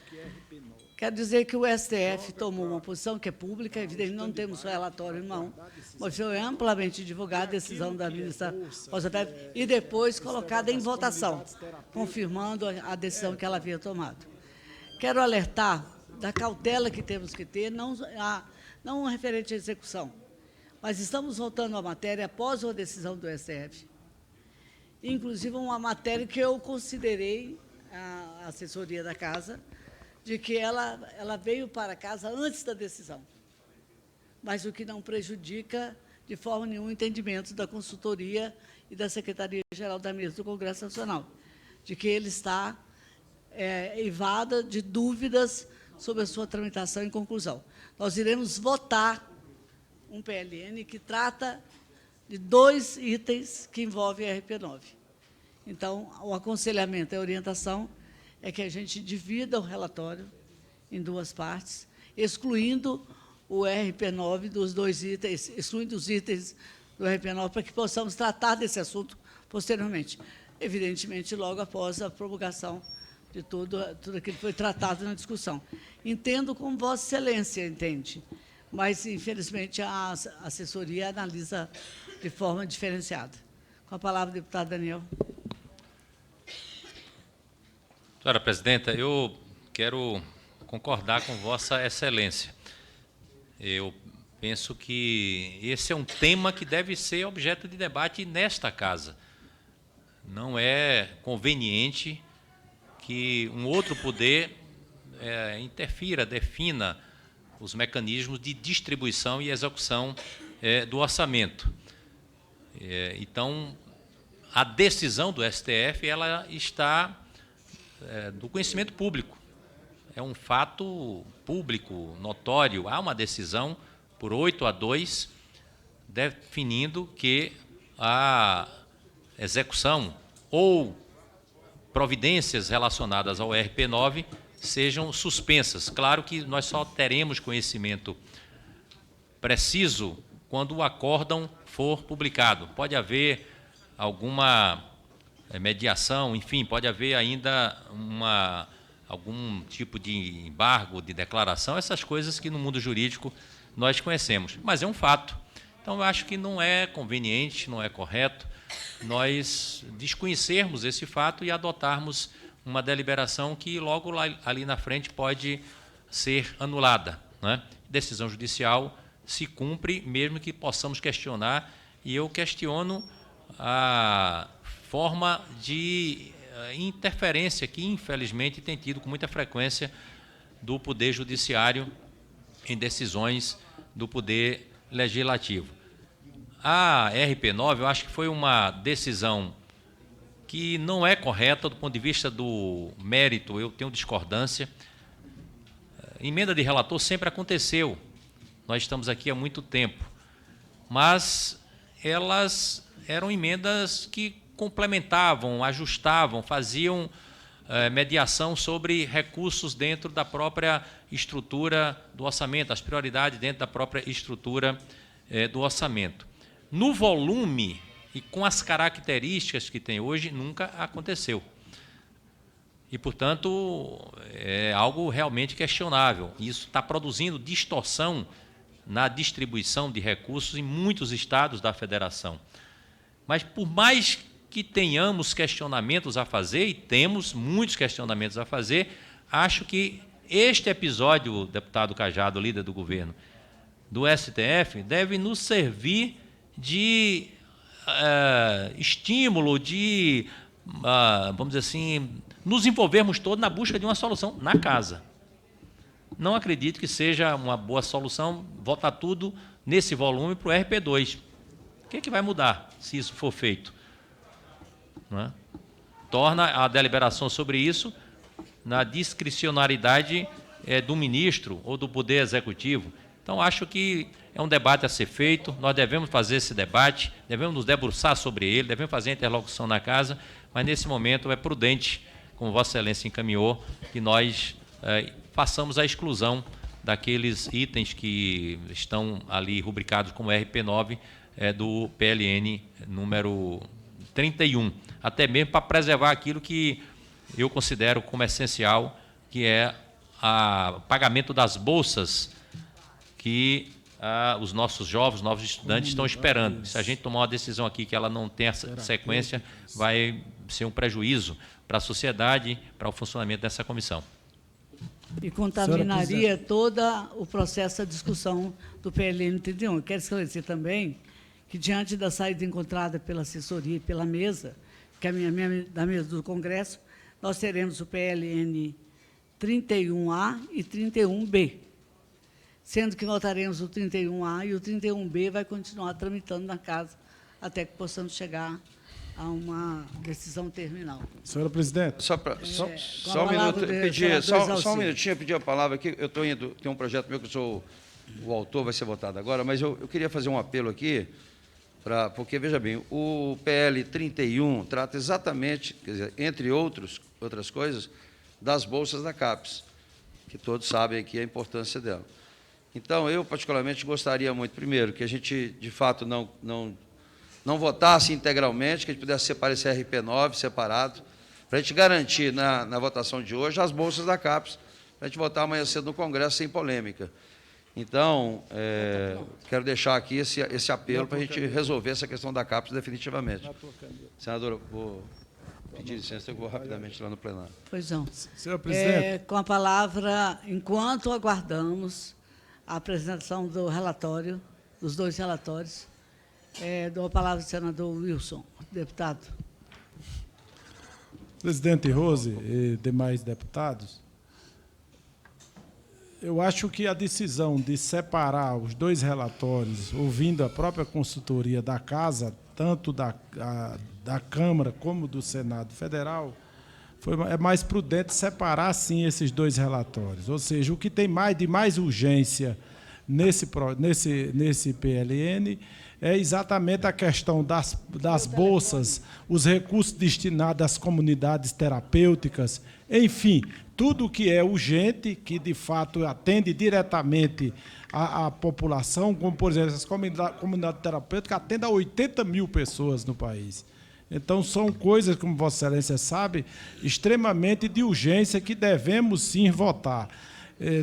Quer dizer que o STF tomou uma posição que é pública, evidente, não temos o relatório em mão, mas foi amplamente divulgada a decisão da ministra Rosa Weber e depois colocada em votação, confirmando a decisão que ela havia tomado. Quero alertar da cautela que temos que ter, não referente à execução, mas estamos voltando à matéria após a decisão do STF, inclusive uma matéria que eu considerei, a assessoria da Casa, de que ela veio para casa antes da decisão, mas o que não prejudica de forma nenhuma o entendimento da consultoria e da Secretaria-Geral da Mesa do Congresso Nacional, de que ele está eivado de dúvidas sobre a sua tramitação e conclusão. Nós iremos votar um PLN que trata de 2 itens que envolvem a RP9. Então, o aconselhamento e a orientação é que a gente divida o relatório em 2 partes, excluindo o RP9 dos 2 itens, excluindo os itens do RP9, para que possamos tratar desse assunto posteriormente. Evidentemente, logo após a promulgação de tudo aquilo que foi tratado na discussão. Entendo como Vossa Excelência entende, mas, infelizmente, a assessoria analisa de forma diferenciada. Com a palavra, deputado Daniel. Senhora presidenta, eu quero concordar com Vossa Excelência. Eu penso que esse é um tema que deve ser objeto de debate nesta casa. Não é conveniente que um outro poder interfira, defina os mecanismos de distribuição e execução do orçamento. Então, a decisão do STF ela está do conhecimento público. É um fato público, notório. Há uma decisão por 8-2 definindo que a execução ou providências relacionadas ao RP9 sejam suspensas. Claro que nós só teremos conhecimento preciso quando o acórdão for publicado. Pode haver alguma mediação, enfim, pode haver ainda algum tipo de embargo, de declaração, essas coisas que no mundo jurídico nós conhecemos. Mas é um fato. Então, eu acho que não é conveniente, não é correto nós desconhecermos esse fato e adotarmos uma deliberação que logo ali na frente pode ser anulada, né? Decisão judicial se cumpre, mesmo que possamos questionar, e eu questiono a forma de interferência que, infelizmente, tem tido com muita frequência do Poder Judiciário em decisões do Poder Legislativo. A RP9, eu acho que foi uma decisão que não é correta do ponto de vista do mérito, eu tenho discordância. Emenda de relator sempre aconteceu, nós estamos aqui há muito tempo, mas elas eram emendas que complementavam, ajustavam, faziam mediação sobre recursos dentro da própria estrutura do orçamento, as prioridades dentro da própria estrutura do orçamento. No volume e com as características que tem hoje, nunca aconteceu. E, portanto, é algo realmente questionável. Isso está produzindo distorção na distribuição de recursos em muitos estados da federação. Mas, por mais que tenhamos questionamentos a fazer, e temos muitos questionamentos a fazer, acho que este episódio, deputado Cajado, líder do governo, do STF, deve nos servir de estímulo, de, vamos dizer assim, nos envolvermos todos na busca de uma solução na casa. Não acredito que seja uma boa solução votar tudo nesse volume para o RP2. O que é que vai mudar se isso for feito? Não é? Torna a deliberação sobre isso na discricionariedade do ministro ou do Poder Executivo. Então, acho que é um debate a ser feito, nós devemos fazer esse debate, devemos nos debruçar sobre ele, devemos fazer a interlocução na casa, mas, nesse momento, é prudente, como Vossa Excelência encaminhou, que nós façamos a exclusão daqueles itens que estão ali rubricados como RP9 do PLN número 31, até mesmo para preservar aquilo que eu considero como essencial, que é o pagamento das bolsas que os nossos jovens, novos estudantes estão esperando. Se a gente tomar uma decisão aqui que ela não tem essa sequência, vai ser um prejuízo para a sociedade, para o funcionamento dessa comissão. E contaminaria todo o processo da discussão do PLN 31. Quero esclarecer também que, diante da saída encontrada pela assessoria e pela mesa, que é da mesa do Congresso, nós teremos o PLN 31A e 31B, sendo que votaremos o 31A e o 31B vai continuar tramitando na casa até que possamos chegar a uma decisão terminal. Senhora presidente. Só um minuto, só um minutinho, eu pedi a palavra aqui, eu estou indo, tem um projeto meu que eu sou o autor, vai ser votado agora, mas eu queria fazer um apelo aqui, porque, veja bem, o PL 31 trata exatamente, quer dizer, entre outras coisas, das bolsas da CAPES, que todos sabem aqui a importância dela. Então, eu, particularmente, gostaria muito, primeiro, que a gente, de fato, não votasse integralmente, que a gente pudesse separar esse RP9 separado, para a gente garantir, na votação de hoje, as bolsas da CAPES, para a gente votar amanhã cedo no Congresso sem polêmica. Então, quero deixar aqui esse apelo para a gente resolver essa questão da CAPES definitivamente. Senadora, vou pedir licença, eu vou rapidamente lá no plenário. Pois não. Senhor presidente. Com a palavra, enquanto aguardamos a apresentação do relatório, dos dois relatórios, dou a palavra ao senador Wilson, deputado. Presidente Rose e demais deputados, eu acho que a decisão de separar os dois relatórios, ouvindo a própria consultoria da Casa, tanto da Câmara como do Senado Federal, é mais prudente separar, sim, esses dois relatórios. Ou seja, o que tem de mais urgência nesse PLN é exatamente a questão das bolsas, os recursos destinados às comunidades terapêuticas, enfim, tudo que é urgente, que de fato atende diretamente à população, como, por exemplo, essas comunidades terapêuticas atendem a 80 mil pessoas no país. Então, são coisas, como Vossa Excelência sabe, extremamente de urgência que devemos, sim, votar.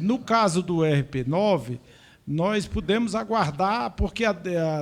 No caso do RP9, nós podemos aguardar, porque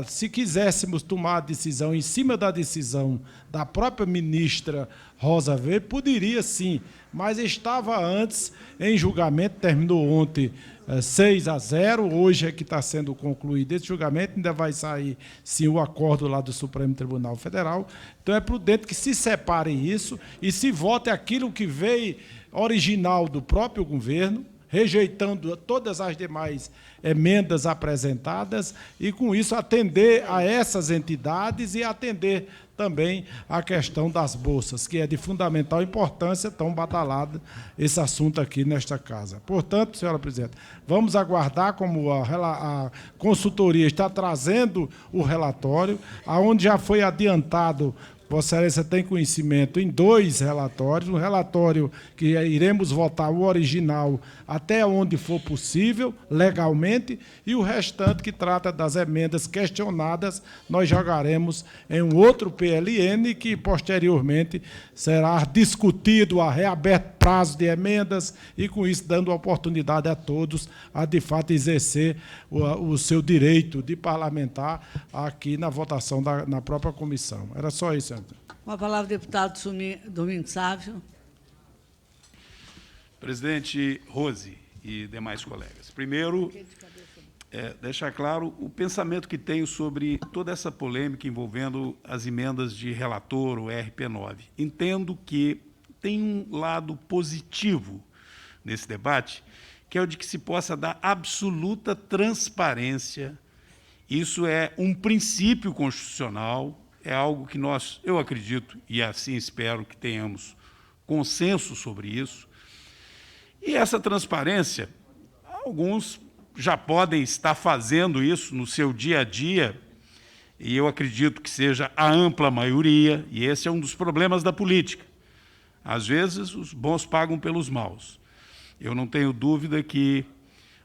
se quiséssemos tomar a decisão em cima da decisão da própria ministra Rosa Weber, poderia sim, mas estava antes em julgamento, terminou ontem 6-0, hoje é que está sendo concluído esse julgamento, ainda vai sair sim o acordo lá do Supremo Tribunal Federal, então é prudente que se separe isso e se vote aquilo que veio original do próprio governo, rejeitando todas as demais emendas apresentadas e, com isso, atender a essas entidades e atender também a questão das bolsas, que é de fundamental importância, tão batalhado esse assunto aqui nesta casa. Portanto, senhora presidente, vamos aguardar como a consultoria está trazendo o relatório, onde já foi adiantado Vossa Excelência tem conhecimento em 2 relatórios, um relatório que iremos votar o original até onde for possível, legalmente, e o restante que trata das emendas questionadas, nós jogaremos em um outro PLN que, posteriormente, será discutido a reaberto prazo de emendas e, com isso, dando oportunidade a todos a, de fato, exercer o seu direito de parlamentar aqui na votação na própria comissão. Era só isso, senhor. Com a palavra, o deputado Domingos Sávio. Presidente Rose e demais colegas. Primeiro, deixar claro o pensamento que tenho sobre toda essa polêmica envolvendo as emendas de relator, o RP9. Entendo que tem um lado positivo nesse debate, que é o de que se possa dar absoluta transparência. Isso é um princípio constitucional, é algo que eu acredito, e assim espero que tenhamos consenso sobre isso. E essa transparência, alguns já podem estar fazendo isso no seu dia a dia, e eu acredito que seja a ampla maioria, e esse é um dos problemas da política. Às vezes, os bons pagam pelos maus. Eu não tenho dúvida que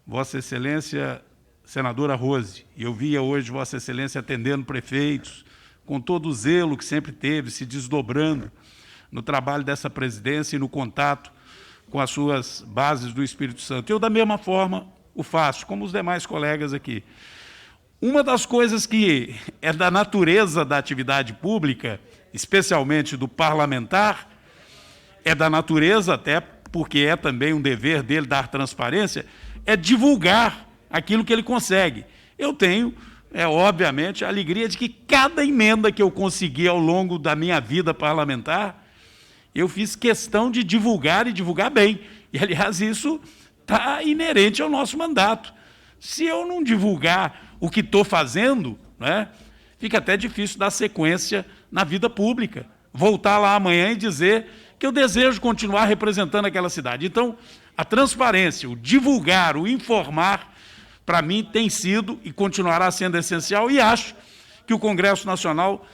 Vossa Excelência, senadora Rose, e eu via hoje Vossa Excelência atendendo prefeitos, com todo o zelo que sempre teve, se desdobrando no trabalho dessa presidência e no contato com as suas bases do Espírito Santo. Eu, da mesma forma, o faço, como os demais colegas aqui. Uma das coisas que é da natureza da atividade pública, especialmente do parlamentar, é da natureza, até porque é também um dever dele dar transparência, é divulgar aquilo que ele consegue. Eu tenho, obviamente, a alegria de que cada emenda que eu consegui ao longo da minha vida parlamentar, eu fiz questão de divulgar e divulgar bem. E, aliás, isso está inerente ao nosso mandato. Se eu não divulgar o que estou fazendo, né, fica até difícil dar sequência na vida pública. Voltar lá amanhã e dizer que eu desejo continuar representando aquela cidade. Então, a transparência, o divulgar, o informar, para mim, tem sido e continuará sendo essencial, e acho que o Congresso Nacional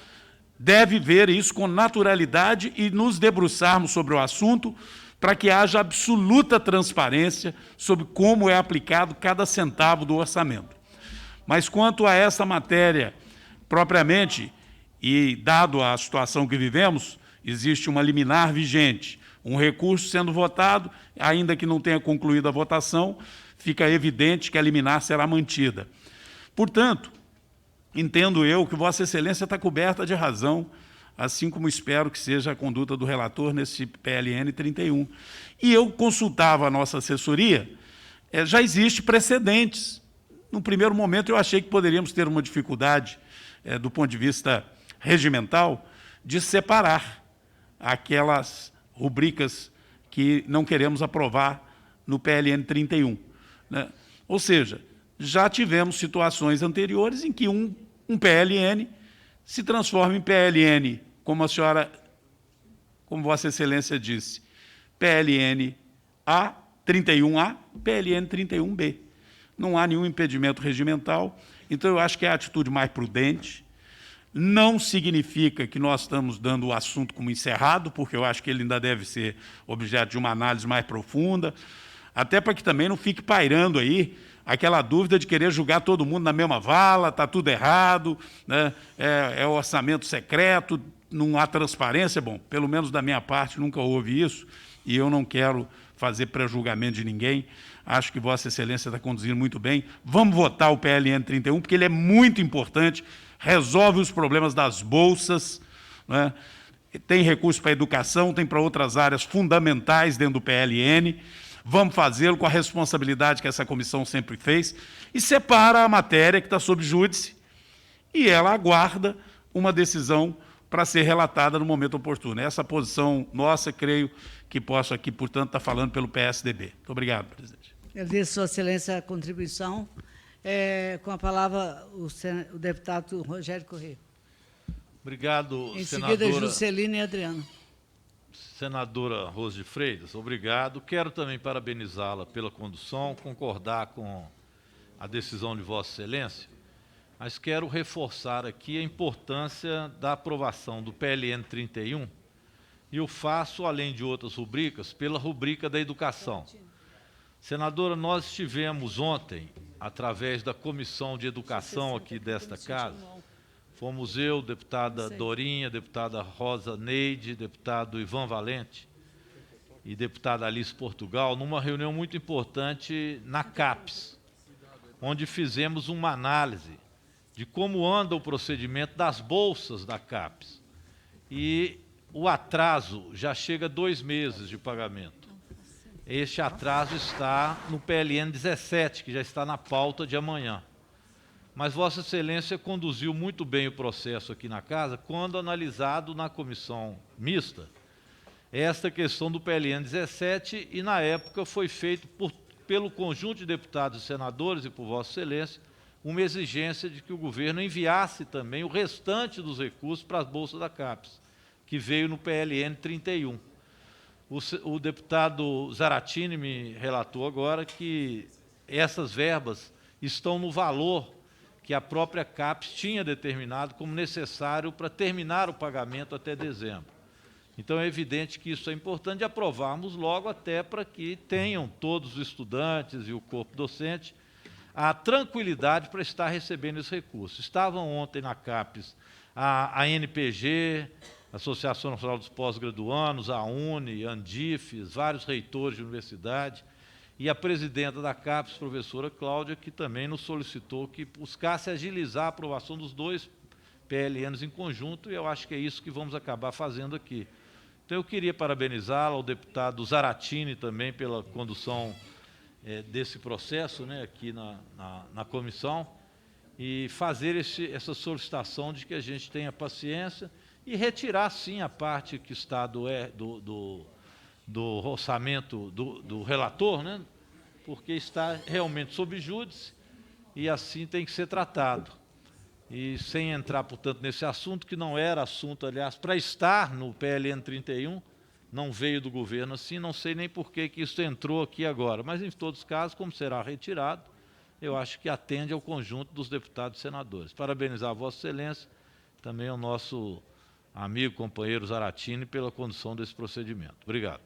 deve ver isso com naturalidade e nos debruçarmos sobre o assunto para que haja absoluta transparência sobre como é aplicado cada centavo do orçamento. Mas, quanto a essa matéria propriamente, e dado a situação que vivemos, existe uma liminar vigente, um recurso sendo votado, ainda que não tenha concluído a votação, fica evidente que a liminar será mantida. Portanto, entendo eu que Vossa Excelência está coberta de razão, assim como espero que seja a conduta do relator nesse PLN 31. E eu consultava a nossa assessoria, já existe precedentes. No primeiro momento, eu achei que poderíamos ter uma dificuldade, do ponto de vista regimental, de separar aquelas rubricas que não queremos aprovar no PLN 31. Né? Ou seja, já tivemos situações anteriores em que um PLN se transforma em PLN, como a senhora, como Vossa Excelência disse, PLN A, 31A, PLN 31B. Não há nenhum impedimento regimental, então eu acho que é a atitude mais prudente. Não significa que nós estamos dando o assunto como encerrado, porque eu acho que ele ainda deve ser objeto de uma análise mais profunda, até para que também não fique pairando aí aquela dúvida de querer julgar todo mundo na mesma vala, está tudo errado, né? É orçamento secreto, não há transparência. Bom, pelo menos da minha parte nunca houve isso, e eu não quero fazer pré-julgamento de ninguém. Acho que Vossa Excelência está conduzindo muito bem. Vamos votar o PLN 31, porque ele é muito importante, resolve os problemas das bolsas, né? Tem recurso para a educação, tem para outras áreas fundamentais dentro do PLN. Vamos fazê-lo com a responsabilidade que essa comissão sempre fez, e separa a matéria que está sob júdice, e ela aguarda uma decisão para ser relatada no momento oportuno. Essa posição nossa, creio que posso aqui, portanto, estar falando pelo PSDB. Muito obrigado, presidente. Agradeço, Sua Excelência, a contribuição. Com a palavra, o deputado Rogério Corrêa. Obrigado, em senadora. Em seguida, Juscelino e Adriano. Senadora Rose de Freitas, obrigado. Quero também parabenizá-la pela condução, concordar com a decisão de Vossa Excelência, mas quero reforçar aqui a importância da aprovação do PLN 31, e o faço, além de outras rubricas, pela rubrica da educação. Senadora, nós estivemos ontem, através da Comissão de Educação aqui desta casa, fomos eu, deputada Dorinha, deputada Rosa Neide, deputado Ivan Valente e deputada Alice Portugal, numa reunião muito importante na CAPES, onde fizemos uma análise de como anda o procedimento das bolsas da CAPES. E o atraso já chega a 2 meses de pagamento. Este atraso está no PLN 17, que já está na pauta de amanhã. Mas Vossa Excelência conduziu muito bem o processo aqui na casa, quando analisado na comissão mista, esta questão do PLN 17, e na época foi feito pelo conjunto de deputados e senadores e por Vossa Excelência, uma exigência de que o governo enviasse também o restante dos recursos para as bolsas da CAPES, que veio no PLN 31. O deputado Zaratini me relatou agora que essas verbas estão no valor que a própria CAPES tinha determinado como necessário para terminar o pagamento até dezembro. Então, é evidente que isso é importante aprovarmos logo, até para que tenham todos os estudantes e o corpo docente a tranquilidade para estar recebendo esse recurso. Estavam ontem na CAPES a ANPG, Associação Nacional dos Pós-Graduandos, a UNE, Andifes, vários reitores de universidade, e a presidenta da CAPES, professora Cláudia, que também nos solicitou que buscasse agilizar a aprovação dos 2 PLNs em conjunto, e eu acho que é isso que vamos acabar fazendo aqui. Então, eu queria parabenizá-la, ao deputado Zaratini também, pela condução desse processo, né, aqui na comissão, e fazer essa solicitação de que a gente tenha paciência e retirar, sim, a parte que está do orçamento do relator, né, porque está realmente sob júdice e assim tem que ser tratado. E sem entrar, portanto, nesse assunto, que não era assunto, aliás, para estar no PLN 31, não veio do governo assim, não sei nem por que isso entrou aqui agora, mas, em todos os casos, como será retirado, eu acho que atende ao conjunto dos deputados e senadores. Parabenizar a Vossa Excelência, também ao nosso amigo, companheiro Zaratini, pela condução desse procedimento. Obrigado.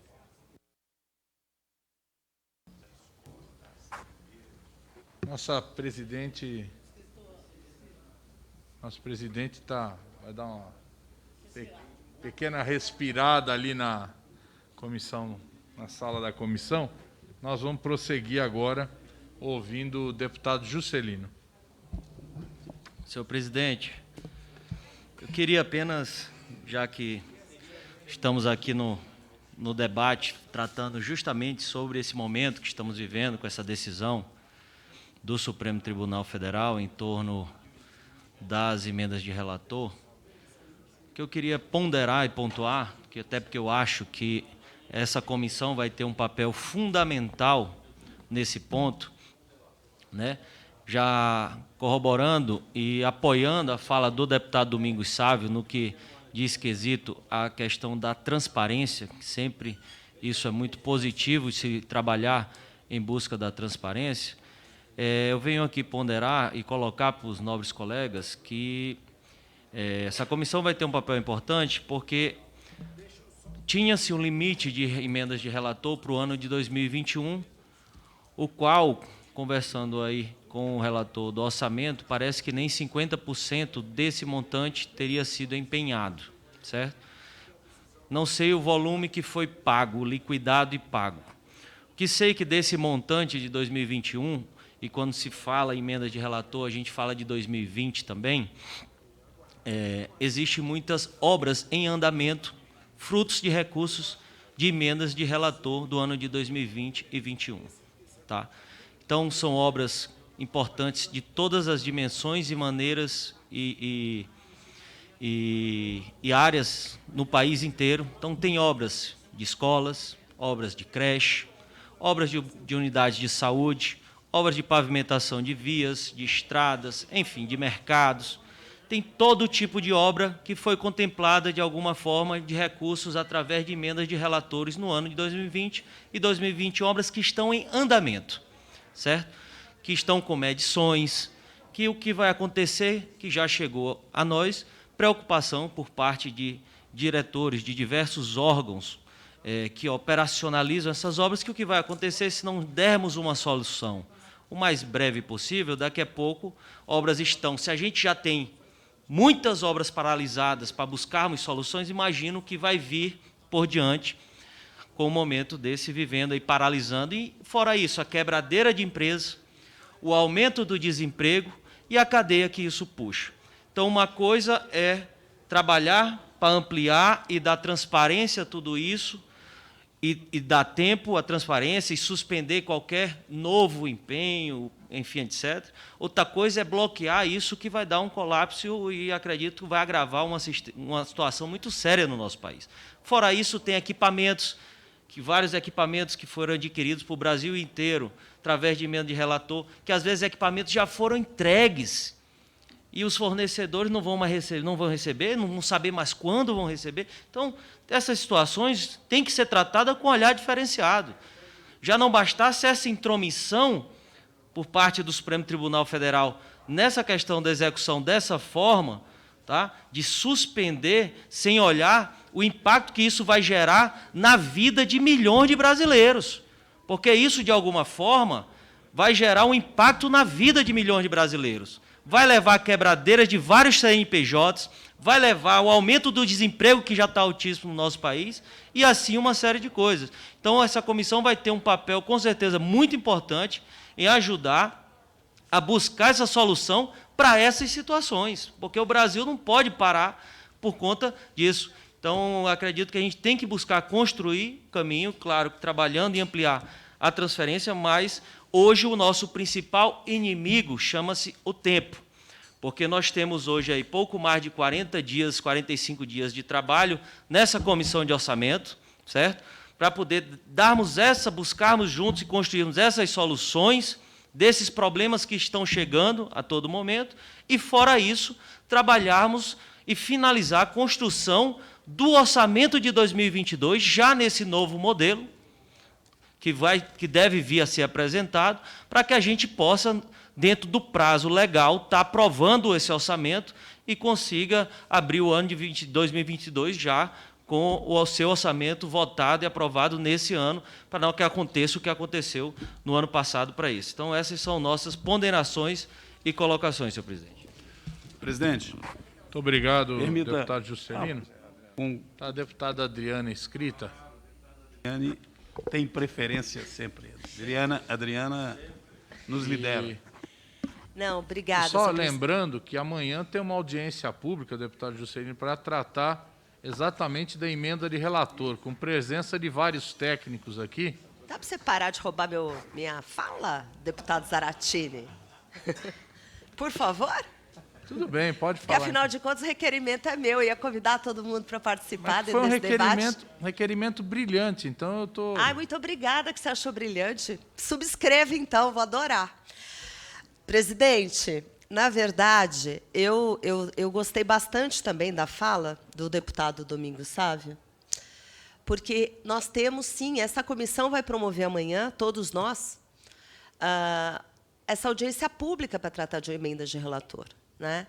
Nosso presidente vai dar uma pequena respirada ali na comissão, na sala da comissão. Nós vamos prosseguir agora ouvindo o deputado Juscelino. Senhor presidente, eu queria apenas, já que estamos aqui no debate, tratando justamente sobre esse momento que estamos vivendo, com essa decisão do Supremo Tribunal Federal em torno das emendas de relator, que eu queria ponderar e pontuar, até porque eu acho que essa comissão vai ter um papel fundamental nesse ponto, né? Já corroborando e apoiando a fala do deputado Domingos Sávio no que diz quesito à questão da transparência, que sempre isso é muito positivo, se trabalhar em busca da transparência. Eu venho aqui ponderar e colocar para os nobres colegas que essa comissão vai ter um papel importante porque tinha-se um limite de emendas de relator para o ano de 2021, o qual, conversando aí com o relator do orçamento, parece que nem 50% desse montante teria sido empenhado, certo? Não sei o volume que foi pago, liquidado e pago. O que sei que desse montante de 2021, e quando se fala em emenda de relator, a gente fala de 2020 também, existe muitas obras em andamento, frutos de recursos de emendas de relator do ano de 2020 e 2021. Tá? Então, são obras importantes de todas as dimensões e maneiras e áreas no país inteiro. Então, tem obras de escolas, obras de creche, obras de unidades de saúde, obras de pavimentação de vias, de estradas, enfim, de mercados. Tem todo tipo de obra que foi contemplada de alguma forma de recursos através de emendas de relatores no ano de 2020 e 2020, obras que estão em andamento, certo? Que estão com medições, que o que vai acontecer, que já chegou a nós, preocupação por parte de diretores de diversos órgãos que operacionalizam essas obras, que o que vai acontecer se não dermos uma solução o mais breve possível, daqui a pouco obras estão. Se a gente já tem muitas obras paralisadas para buscarmos soluções, imagino que vai vir por diante com o momento desse vivendo e paralisando. E, fora isso, a quebradeira de empresas, o aumento do desemprego e a cadeia que isso puxa. Então, uma coisa é trabalhar para ampliar e dar transparência a tudo isso, e dar tempo à transparência e suspender qualquer novo empenho, enfim, etc. Outra coisa é bloquear isso, que vai dar um colapso e, acredito, vai agravar uma situação muito séria no nosso país. Fora isso, tem equipamentos, vários equipamentos que foram adquiridos para o Brasil inteiro, através de emenda de relator, que, às vezes, equipamentos já foram entregues e os fornecedores não vão receber, não vão saber mais quando vão receber. Então, essas situações têm que ser tratadas com um olhar diferenciado. Já não bastasse essa intromissão por parte do Supremo Tribunal Federal nessa questão da execução dessa forma, tá? De suspender sem olhar o impacto que isso vai gerar na vida de milhões de brasileiros. Porque isso, de alguma forma, vai gerar um impacto na vida de milhões de brasileiros. Vai levar a quebradeira de vários CNPJs, vai levar ao aumento do desemprego, que já está altíssimo no nosso país, e assim uma série de coisas. Então, essa comissão vai ter um papel, com certeza, muito importante em ajudar a buscar essa solução para essas situações, porque o Brasil não pode parar por conta disso. Então, acredito que a gente tem que buscar construir caminho, claro, trabalhando em ampliar a transferência, mas hoje o nosso principal inimigo chama-se o tempo, porque nós temos hoje aí pouco mais de 40 dias, 45 dias de trabalho nessa comissão de orçamento, certo? Para poder buscarmos juntos e construirmos essas soluções desses problemas que estão chegando a todo momento, e, fora isso, trabalharmos e finalizar a construção do orçamento de 2022, já nesse novo modelo, que deve vir a ser apresentado, para que a gente possa, dentro do prazo legal, estar aprovando esse orçamento e consiga abrir o ano de 2022 já com o seu orçamento votado e aprovado nesse ano, para não que aconteça o que aconteceu no ano passado para isso. Então, essas são nossas ponderações e colocações, senhor presidente. Presidente. Muito obrigado, Permita... deputado Juscelino. Está a deputada Adriana inscrita. Adriane tem preferência sempre. Adriana nos lidera. Não, obrigada. Só lembrando que amanhã tem uma audiência pública, deputado Juscelino, para tratar exatamente da emenda de relator, com presença de vários técnicos aqui. Dá para você parar de roubar minha fala, deputado Zaratini? Por favor? Tudo bem, pode falar. Porque, afinal de contas, o requerimento é meu. Eu ia convidar todo mundo para participar Foi desse debate. Um requerimento brilhante, então eu estou... Ai, muito obrigada que você achou brilhante. Subscreva, então, vou adorar. Presidente, na verdade, eu gostei bastante também da fala do deputado Domingos Sávio, porque nós temos, sim, essa comissão vai promover amanhã, todos nós, essa audiência pública para tratar de emendas de relator, né?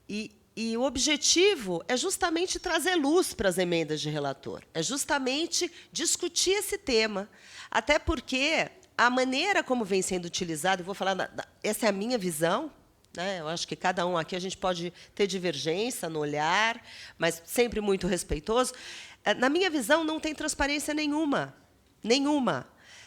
E o objetivo é justamente trazer luz para as emendas de relator, é justamente discutir esse tema, até porque a maneira como vem sendo utilizado, eu vou falar, essa é a minha visão, né? Eu acho que cada um aqui a gente pode ter divergência no olhar, mas sempre muito respeitoso. Na minha visão, não tem transparência nenhuma, nenhuma.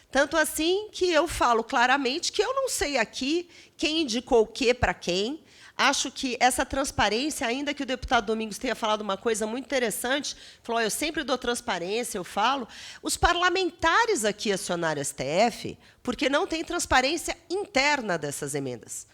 Tanto assim que eu falo claramente que eu não sei aqui quem indicou o quê para quem. Acho que essa transparência, ainda que o deputado Domingos tenha falado uma coisa muito interessante, falou, eu sempre dou transparência, eu falo, os parlamentares aqui acionaram o STF porque não tem transparência interna dessas emendas.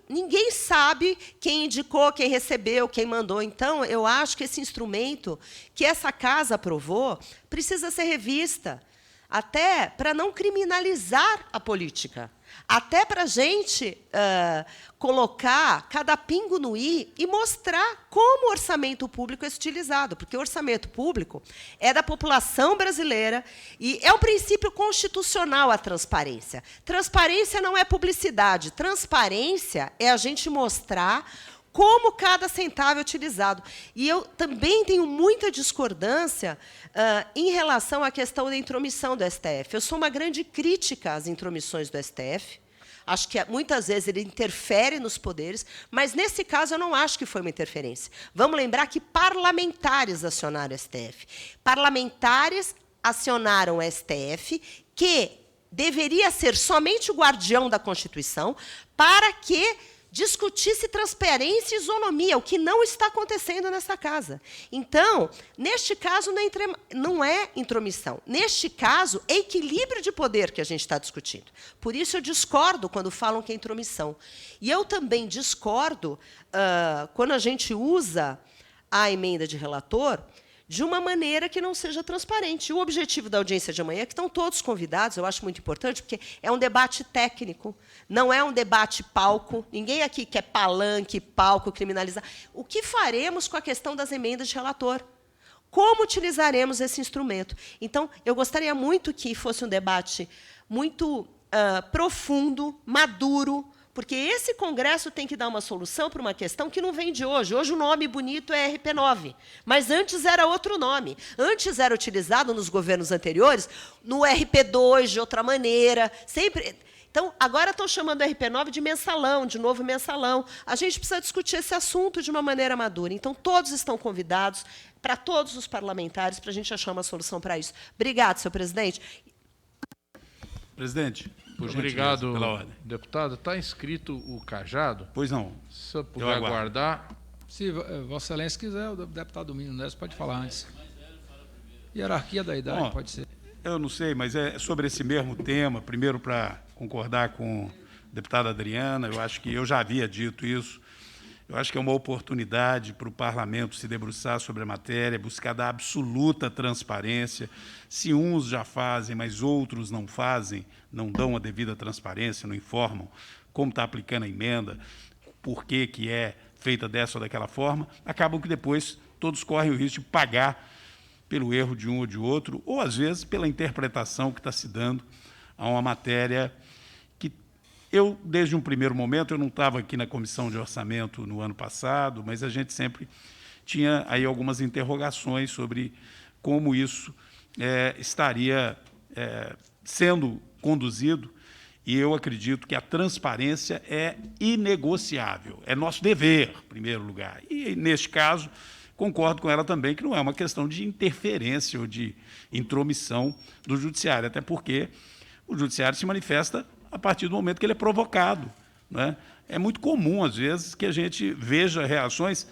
Ninguém sabe quem indicou, quem recebeu, quem mandou. Então, eu acho que esse instrumento que essa casa aprovou precisa ser revista. até para não criminalizar a política, até para a gente colocar cada pingo no i e mostrar como o orçamento público é utilizado, porque o orçamento público é da população brasileira e é o princípio constitucional a transparência. Transparência não é publicidade, transparência é a gente mostrar como cada centavo é utilizado. E eu também tenho muita discordância em relação à questão da intromissão do STF. Eu sou uma grande crítica às intromissões do STF. Acho que, muitas vezes, ele interfere nos poderes, mas, nesse caso, eu não acho que foi uma interferência. Vamos lembrar que parlamentares acionaram o STF. Parlamentares acionaram o STF, que deveria ser somente o guardião da Constituição, para que discutisse transparência e isonomia, o que não está acontecendo nessa casa. Então, neste caso, não é intromissão. Neste caso, é equilíbrio de poder que a gente está discutindo. Por isso, eu discordo quando falam que é intromissão. E eu também discordo quando a gente usa a emenda de relator de uma maneira que não seja transparente. O objetivo da audiência de amanhã é que estão todos convidados, eu acho muito importante, porque é um debate técnico, não é um debate palco. Ninguém aqui quer palanque, palco, criminalizar. O que faremos com a questão das emendas de relator? Como utilizaremos esse instrumento? Então, eu gostaria muito que fosse um debate muito profundo, maduro, porque esse Congresso tem que dar uma solução para uma questão que não vem de hoje. Hoje o nome bonito é RP9, mas antes era outro nome. Antes era utilizado nos governos anteriores, no RP2, de outra maneira. Sempre. Então, agora estão chamando o RP9 de mensalão, de novo mensalão. A gente precisa discutir esse assunto de uma maneira madura. Então, todos estão convidados, para todos os parlamentares, para a gente achar uma solução para isso. Obrigado, senhor presidente. Presidente, por Obrigado, pela ordem. deputado. Está inscrito o Cajado? Pois não. Se eu puder aguardar. Se Vossa Excelência quiser, o deputado Domingos Neves pode falar antes. Hierarquia da idade, Bom, pode ser. Eu não sei, mas é sobre esse mesmo tema. Primeiro, para concordar com a deputada Adriana, eu acho que eu já havia dito isso. Eu acho que é uma oportunidade para o parlamento se debruçar sobre a matéria, buscar dar absoluta transparência. Se uns já fazem, mas outros não fazem, não dão a devida transparência, não informam como está aplicando a emenda, por que é feita dessa ou daquela forma, acabam que depois todos correm o risco de pagar pelo erro de um ou de outro, ou, às vezes, pela interpretação que está se dando a uma matéria que eu, desde um primeiro momento, eu não estava aqui na Comissão de Orçamento no ano passado, mas a gente sempre tinha aí algumas interrogações sobre como isso estaria sendo conduzido, e eu acredito que a transparência é inegociável, é nosso dever, em primeiro lugar. E, neste caso, concordo com ela também que não é uma questão de interferência ou de intromissão do judiciário, até porque o judiciário se manifesta a partir do momento que ele é provocado, né? É muito comum, às vezes, que a gente veja reações.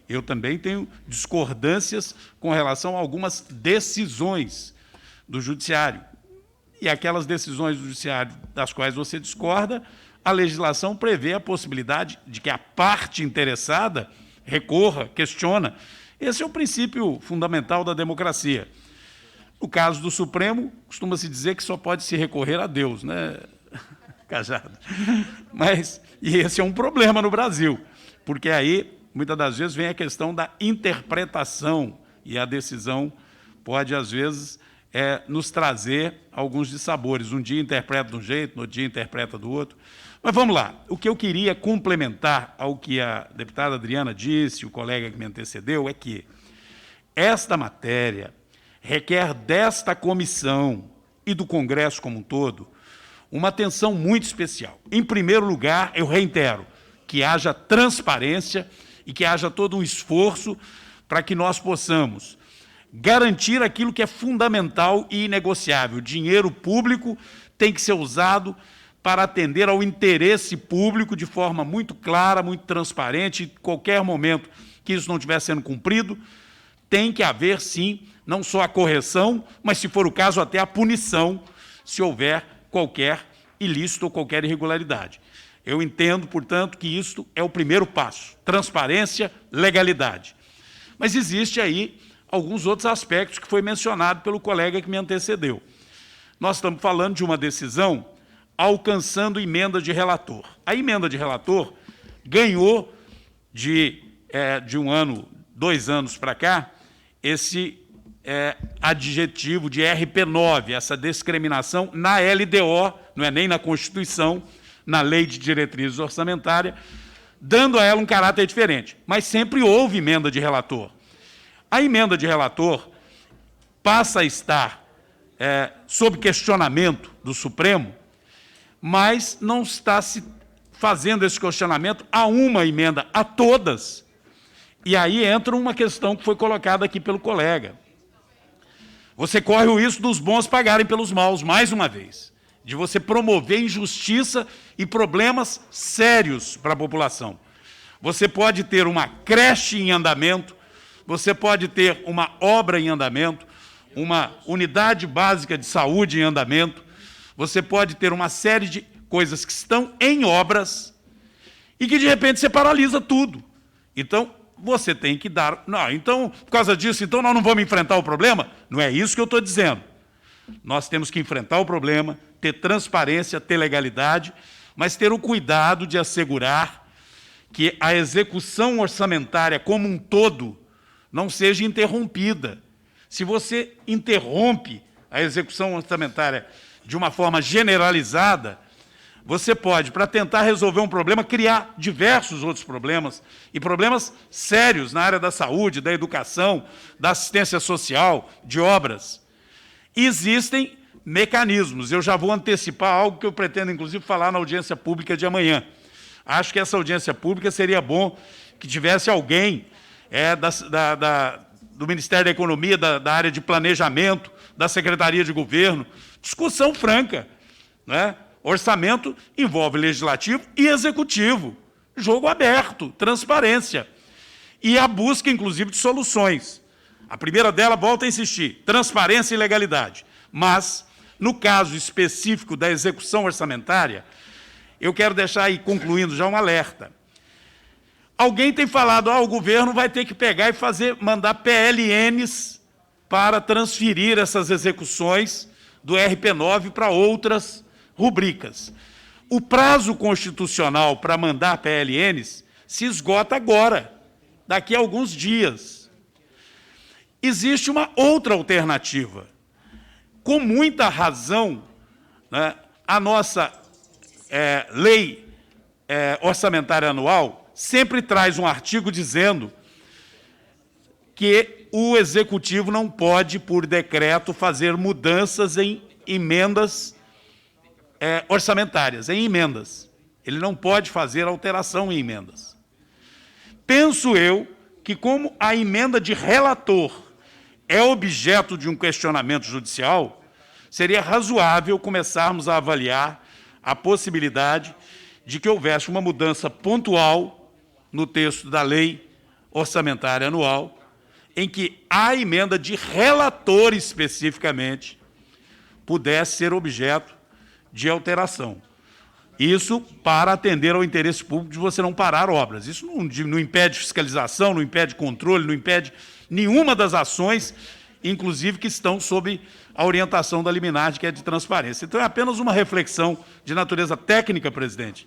Eu também tenho discordâncias com relação a algumas decisões do judiciário. E aquelas decisões do judiciário das quais você discorda, a legislação prevê a possibilidade de que a parte interessada recorra, questiona. Esse é o princípio fundamental da democracia. No caso do Supremo, costuma-se dizer que só pode se recorrer a Deus, né, Cajado? Mas, e esse é um problema no Brasil, porque aí, muitas das vezes, vem a questão da interpretação, e a decisão pode, às vezes, nos trazer alguns dissabores. Um dia interpreta de um jeito, no outro dia interpreta do outro. Mas vamos lá. O que eu queria complementar ao que a deputada Adriana disse, o colega que me antecedeu, é que esta matéria requer desta comissão e do Congresso como um todo uma atenção muito especial. Em primeiro lugar, eu reitero, que haja transparência e que haja todo um esforço para que nós possamos garantir aquilo que é fundamental e inegociável. O dinheiro público tem que ser usado para atender ao interesse público de forma muito clara, muito transparente. Em qualquer momento que isso não estiver sendo cumprido, tem que haver, sim, não só a correção, mas, se for o caso, até a punição, se houver qualquer ilícito ou qualquer irregularidade. Eu entendo, portanto, que isto é o primeiro passo: transparência, legalidade. Mas existe aí alguns outros aspectos que foi mencionado pelo colega que me antecedeu. nós estamos falando de uma decisão alcançando emenda de relator. A emenda de relator ganhou de 2 anos para cá, esse adjetivo de RP9, essa discriminação na LDO, não é nem na Constituição, na Lei de Diretrizes Orçamentárias, dando a ela um caráter diferente. Mas sempre houve emenda de relator. A emenda de relator passa a estar sob questionamento do Supremo, mas não está se fazendo esse questionamento a uma emenda, a todas. E aí entra uma questão que foi colocada aqui pelo colega. Você corre o risco dos bons pagarem pelos maus, mais uma vez, de você promover injustiça e problemas sérios para a população. Você pode ter uma creche em andamento, você pode ter uma obra em andamento, uma unidade básica de saúde em andamento, você pode ter uma série de coisas que estão em obras e que, de repente, você paralisa tudo. Então, você tem que dar... Não, então, por causa disso, então nós não vamos enfrentar o problema? Não é isso que eu estou dizendo. Nós temos que enfrentar o problema, ter transparência, ter legalidade, mas ter o cuidado de assegurar que a execução orçamentária como um todo não seja interrompida. Se você interrompe a execução orçamentária de uma forma generalizada, você pode, para tentar resolver um problema, criar diversos outros problemas, e problemas sérios na área da saúde, da educação, da assistência social, de obras. Existem mecanismos. Eu já vou antecipar algo que eu pretendo, inclusive, falar na audiência pública de amanhã. Acho que essa audiência pública seria bom que tivesse alguém do Ministério da Economia, da área de planejamento, da Secretaria de Governo. Discussão franca, né? Orçamento envolve legislativo e executivo. Jogo aberto, transparência. E a busca, inclusive, de soluções. A primeira dela, volto a insistir, transparência e legalidade. Mas, no caso específico da execução orçamentária, eu quero deixar aí, concluindo já, um alerta. Alguém tem falado, o governo vai ter que pegar e mandar PLNs para transferir essas execuções do RP9 para outras rubricas. O prazo constitucional para mandar PLNs se esgota agora, daqui a alguns dias. Existe uma outra alternativa. Com muita razão, né, a nossa lei orçamentária anual sempre traz um artigo dizendo que o Executivo não pode, por decreto, fazer mudanças em emendas orçamentárias, em emendas. Ele não pode fazer alteração em emendas. Penso eu que, como a emenda de relator é objeto de um questionamento judicial, seria razoável começarmos a avaliar a possibilidade de que houvesse uma mudança pontual no texto da lei orçamentária anual, em que a emenda de relator especificamente pudesse ser objeto de alteração. Isso para atender ao interesse público de você não parar obras. Isso não impede fiscalização, não impede controle, não impede nenhuma das ações, inclusive que estão sob a orientação da liminar, que é de transparência. Então, é apenas uma reflexão de natureza técnica, presidente,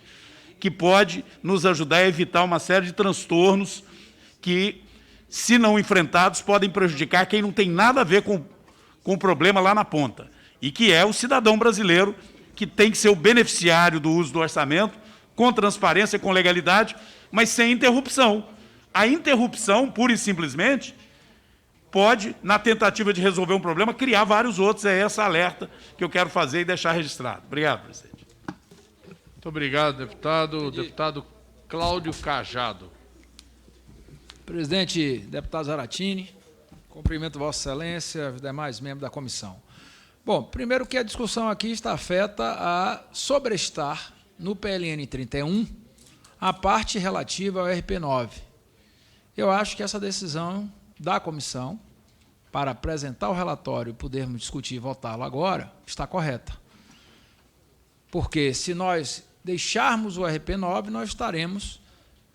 que pode nos ajudar a evitar uma série de transtornos que, se não enfrentados, podem prejudicar quem não tem nada a ver com o problema lá na ponta, e que é o cidadão brasileiro, que tem que ser o beneficiário do uso do orçamento, com transparência, com legalidade, mas sem interrupção. A interrupção, pura e simplesmente, pode, na tentativa de resolver um problema, criar vários outros. É essa alerta que eu quero fazer e deixar registrado. Obrigado, presidente. Muito obrigado, deputado. Deputado Cláudio Cajado. Presidente, deputado Zaratini, cumprimento Vossa Excelência, os demais membros da comissão. Bom, primeiro que a discussão aqui está afeta a sobrestar no PLN 31 a parte relativa ao RP9. Eu acho que essa decisão da comissão para apresentar o relatório e podermos discutir e votá-lo agora está correta. Porque se nós deixarmos o RP9, nós estaremos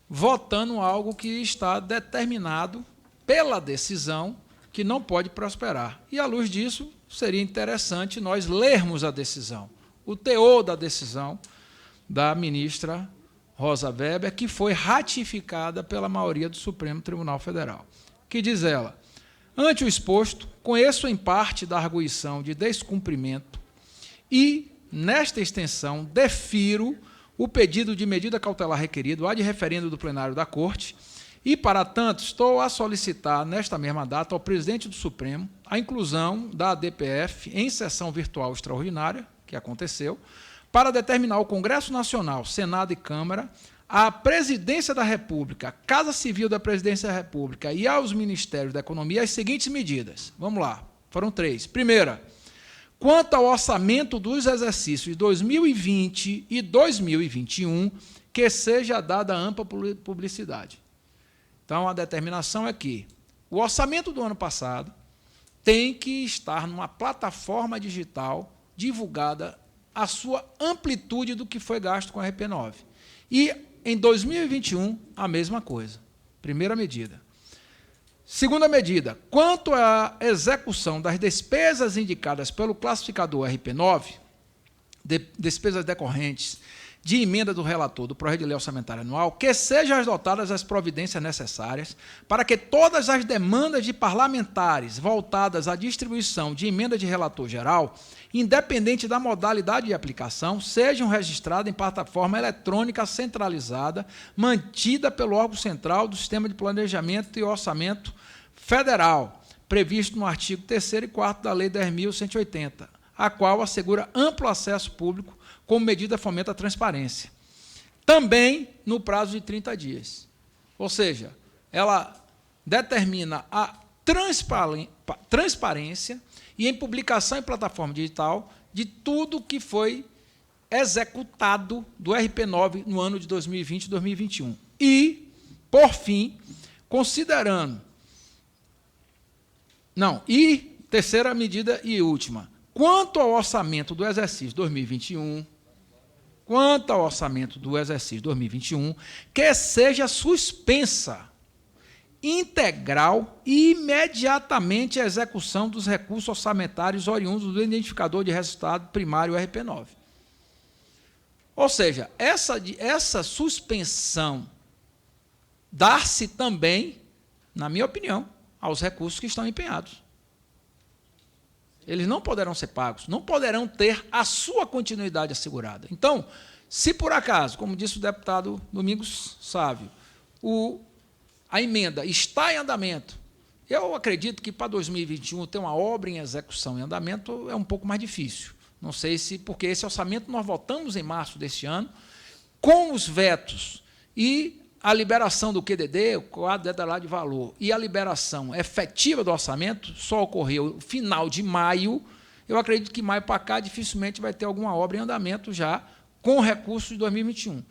votando algo que está determinado pela decisão que não pode prosperar. E, à luz disso, seria interessante nós lermos a decisão, o teor da decisão da ministra Rosa Weber, que foi ratificada pela maioria do Supremo Tribunal Federal. Que diz ela: ante o exposto, conheço em parte da arguição de descumprimento e, nesta extensão, defiro o pedido de medida cautelar requerido ad referendo do plenário da Corte e, para tanto, estou a solicitar, nesta mesma data, ao presidente do Supremo a inclusão da ADPF em sessão virtual extraordinária, que aconteceu, para determinar ao Congresso Nacional, Senado e Câmara, à Presidência da República, Casa Civil da Presidência da República e aos Ministérios da Economia as seguintes medidas. Vamos lá, foram 3. Primeira, quanto ao orçamento dos exercícios de 2020 e 2021, que seja dada ampla publicidade. Então, a determinação é que o orçamento do ano passado tem que estar numa plataforma digital divulgada a sua amplitude do que foi gasto com a RP9. E, em 2021, a mesma coisa. Primeira medida. Segunda medida, quanto à execução das despesas indicadas pelo classificador RP9, despesas decorrentes de emenda do relator do projeto de lei orçamentária anual, que sejam adotadas as providências necessárias para que todas as demandas de parlamentares voltadas à distribuição de emenda de relator geral, independente da modalidade de aplicação, sejam registradas em plataforma eletrônica centralizada, mantida pelo órgão central do Sistema de Planejamento e Orçamento Federal, previsto no artigo 3º e 4º da Lei 10.180, a qual assegura amplo acesso público como medida fomenta a transparência. Também no prazo de 30 dias. Ou seja, ela determina a transparência e em publicação em plataforma digital de tudo que foi executado do RP9 no ano de 2020 e 2021. E, por fim, considerando... Não, e terceira medida e última. Quanto ao orçamento do exercício 2021, que seja suspensa integral e imediatamente a execução dos recursos orçamentários oriundos do identificador de resultado primário RP9. Ou seja, essa suspensão dá-se também, na minha opinião, aos recursos que estão empenhados. Eles não poderão ser pagos, não poderão ter a sua continuidade assegurada. Então, se por acaso, como disse o deputado Domingos Sávio, a emenda está em andamento, eu acredito que para 2021 ter uma obra em execução em andamento é um pouco mais difícil. Não sei se, porque esse orçamento nós votamos em março deste ano, com os vetos e a liberação do QDD, o quadro detalhado de valor, e a liberação efetiva do orçamento só ocorreu no final de maio. Eu acredito que maio para cá dificilmente vai ter alguma obra em andamento já com recursos de 2021.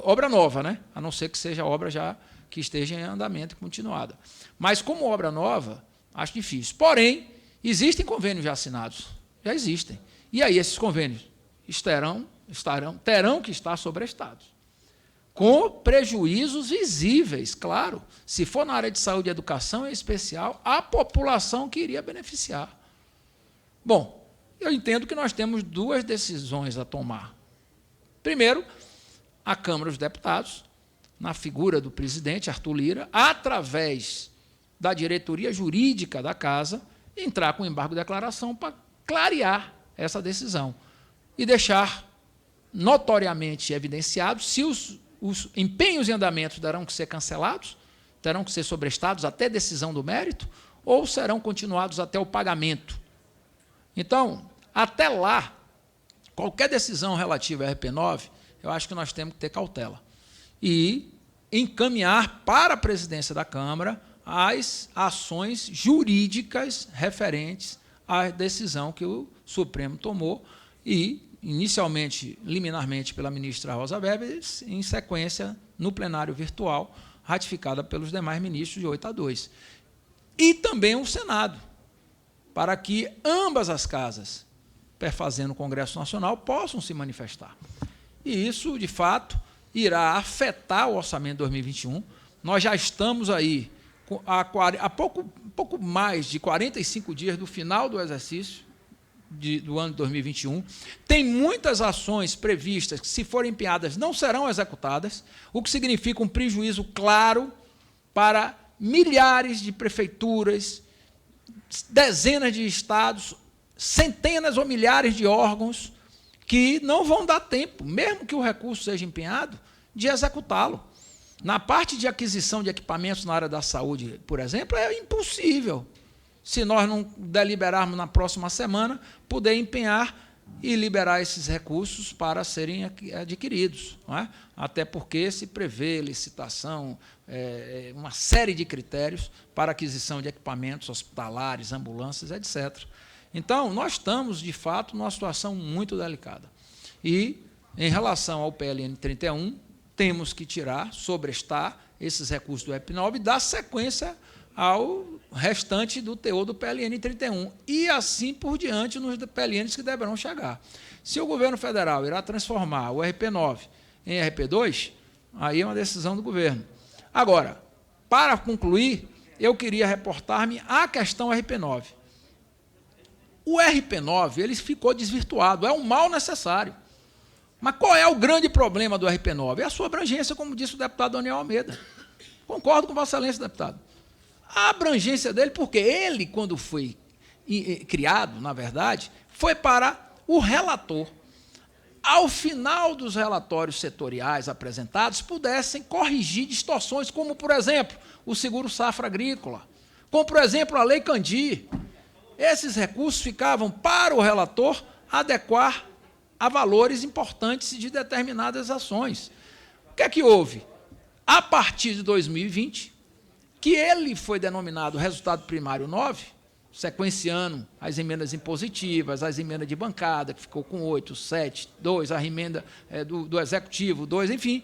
Obra nova, né? A não ser que seja obra já que esteja em andamento e continuada. Mas, como obra nova, acho difícil. Porém, existem convênios já assinados. Já existem. E aí, esses convênios terão que estar sobrestados, com prejuízos visíveis, claro. Se for na área de saúde e educação, em especial, a população que iria beneficiar. Bom, eu entendo que nós temos duas decisões a tomar. Primeiro, a Câmara dos Deputados, na figura do presidente, Arthur Lira, através da diretoria jurídica da Casa, entrar com embargo de declaração para clarear essa decisão e deixar notoriamente evidenciado se os empenhos em andamento terão que ser cancelados, terão que ser sobrestados até decisão do mérito, ou serão continuados até o pagamento. Então, até lá, qualquer decisão relativa à RP9, eu acho que nós temos que ter cautela e encaminhar para a presidência da Câmara as ações jurídicas referentes à decisão que o Supremo tomou e, inicialmente, liminarmente, pela ministra Rosa Weber, em sequência, no plenário virtual, ratificada pelos demais ministros de 8-2. E também o Senado, para que ambas as casas, perfazendo o Congresso Nacional, possam se manifestar. E isso, de fato, irá afetar o orçamento de 2021. Nós já estamos aí há pouco mais de 45 dias do final do exercício do ano de 2021, tem muitas ações previstas que, se forem empenhadas, não serão executadas, o que significa um prejuízo claro para milhares de prefeituras, dezenas de estados, centenas ou milhares de órgãos que não vão dar tempo, mesmo que o recurso seja empenhado, de executá-lo. Na parte de aquisição de equipamentos na área da saúde, por exemplo, é impossível, se nós não deliberarmos na próxima semana, poder empenhar e liberar esses recursos para serem adquiridos. Não é? Até porque se prevê licitação, uma série de critérios para aquisição de equipamentos hospitalares, ambulâncias, etc. Então, nós estamos, de fato, numa situação muito delicada. E, em relação ao PLN 31, temos que sobrestar esses recursos do EP9 e dar sequência ao restante do teor do PLN 31, e assim por diante nos PLNs que deverão chegar. Se o governo federal irá transformar o RP9 em RP2, aí é uma decisão do governo. Agora, para concluir, eu queria reportar-me à questão RP9. O RP9 ele ficou desvirtuado, é um mal necessário. Mas qual é o grande problema do RP9? É a sua abrangência, como disse o deputado Daniel Almeida. Concordo com Vossa Excelência, deputado. A abrangência dele, porque ele, quando foi criado, na verdade, foi para o relator, ao final dos relatórios setoriais apresentados, pudessem corrigir distorções, como, por exemplo, o seguro-safra agrícola, como, por exemplo, a Lei Candir. Esses recursos ficavam para o relator adequar a valores importantes de determinadas ações. O que é que houve? A partir de 2020, que ele foi denominado resultado primário 9, sequenciando as emendas impositivas, as emendas de bancada, que ficou com 8, 7, 2, a emenda do Executivo, 2, enfim,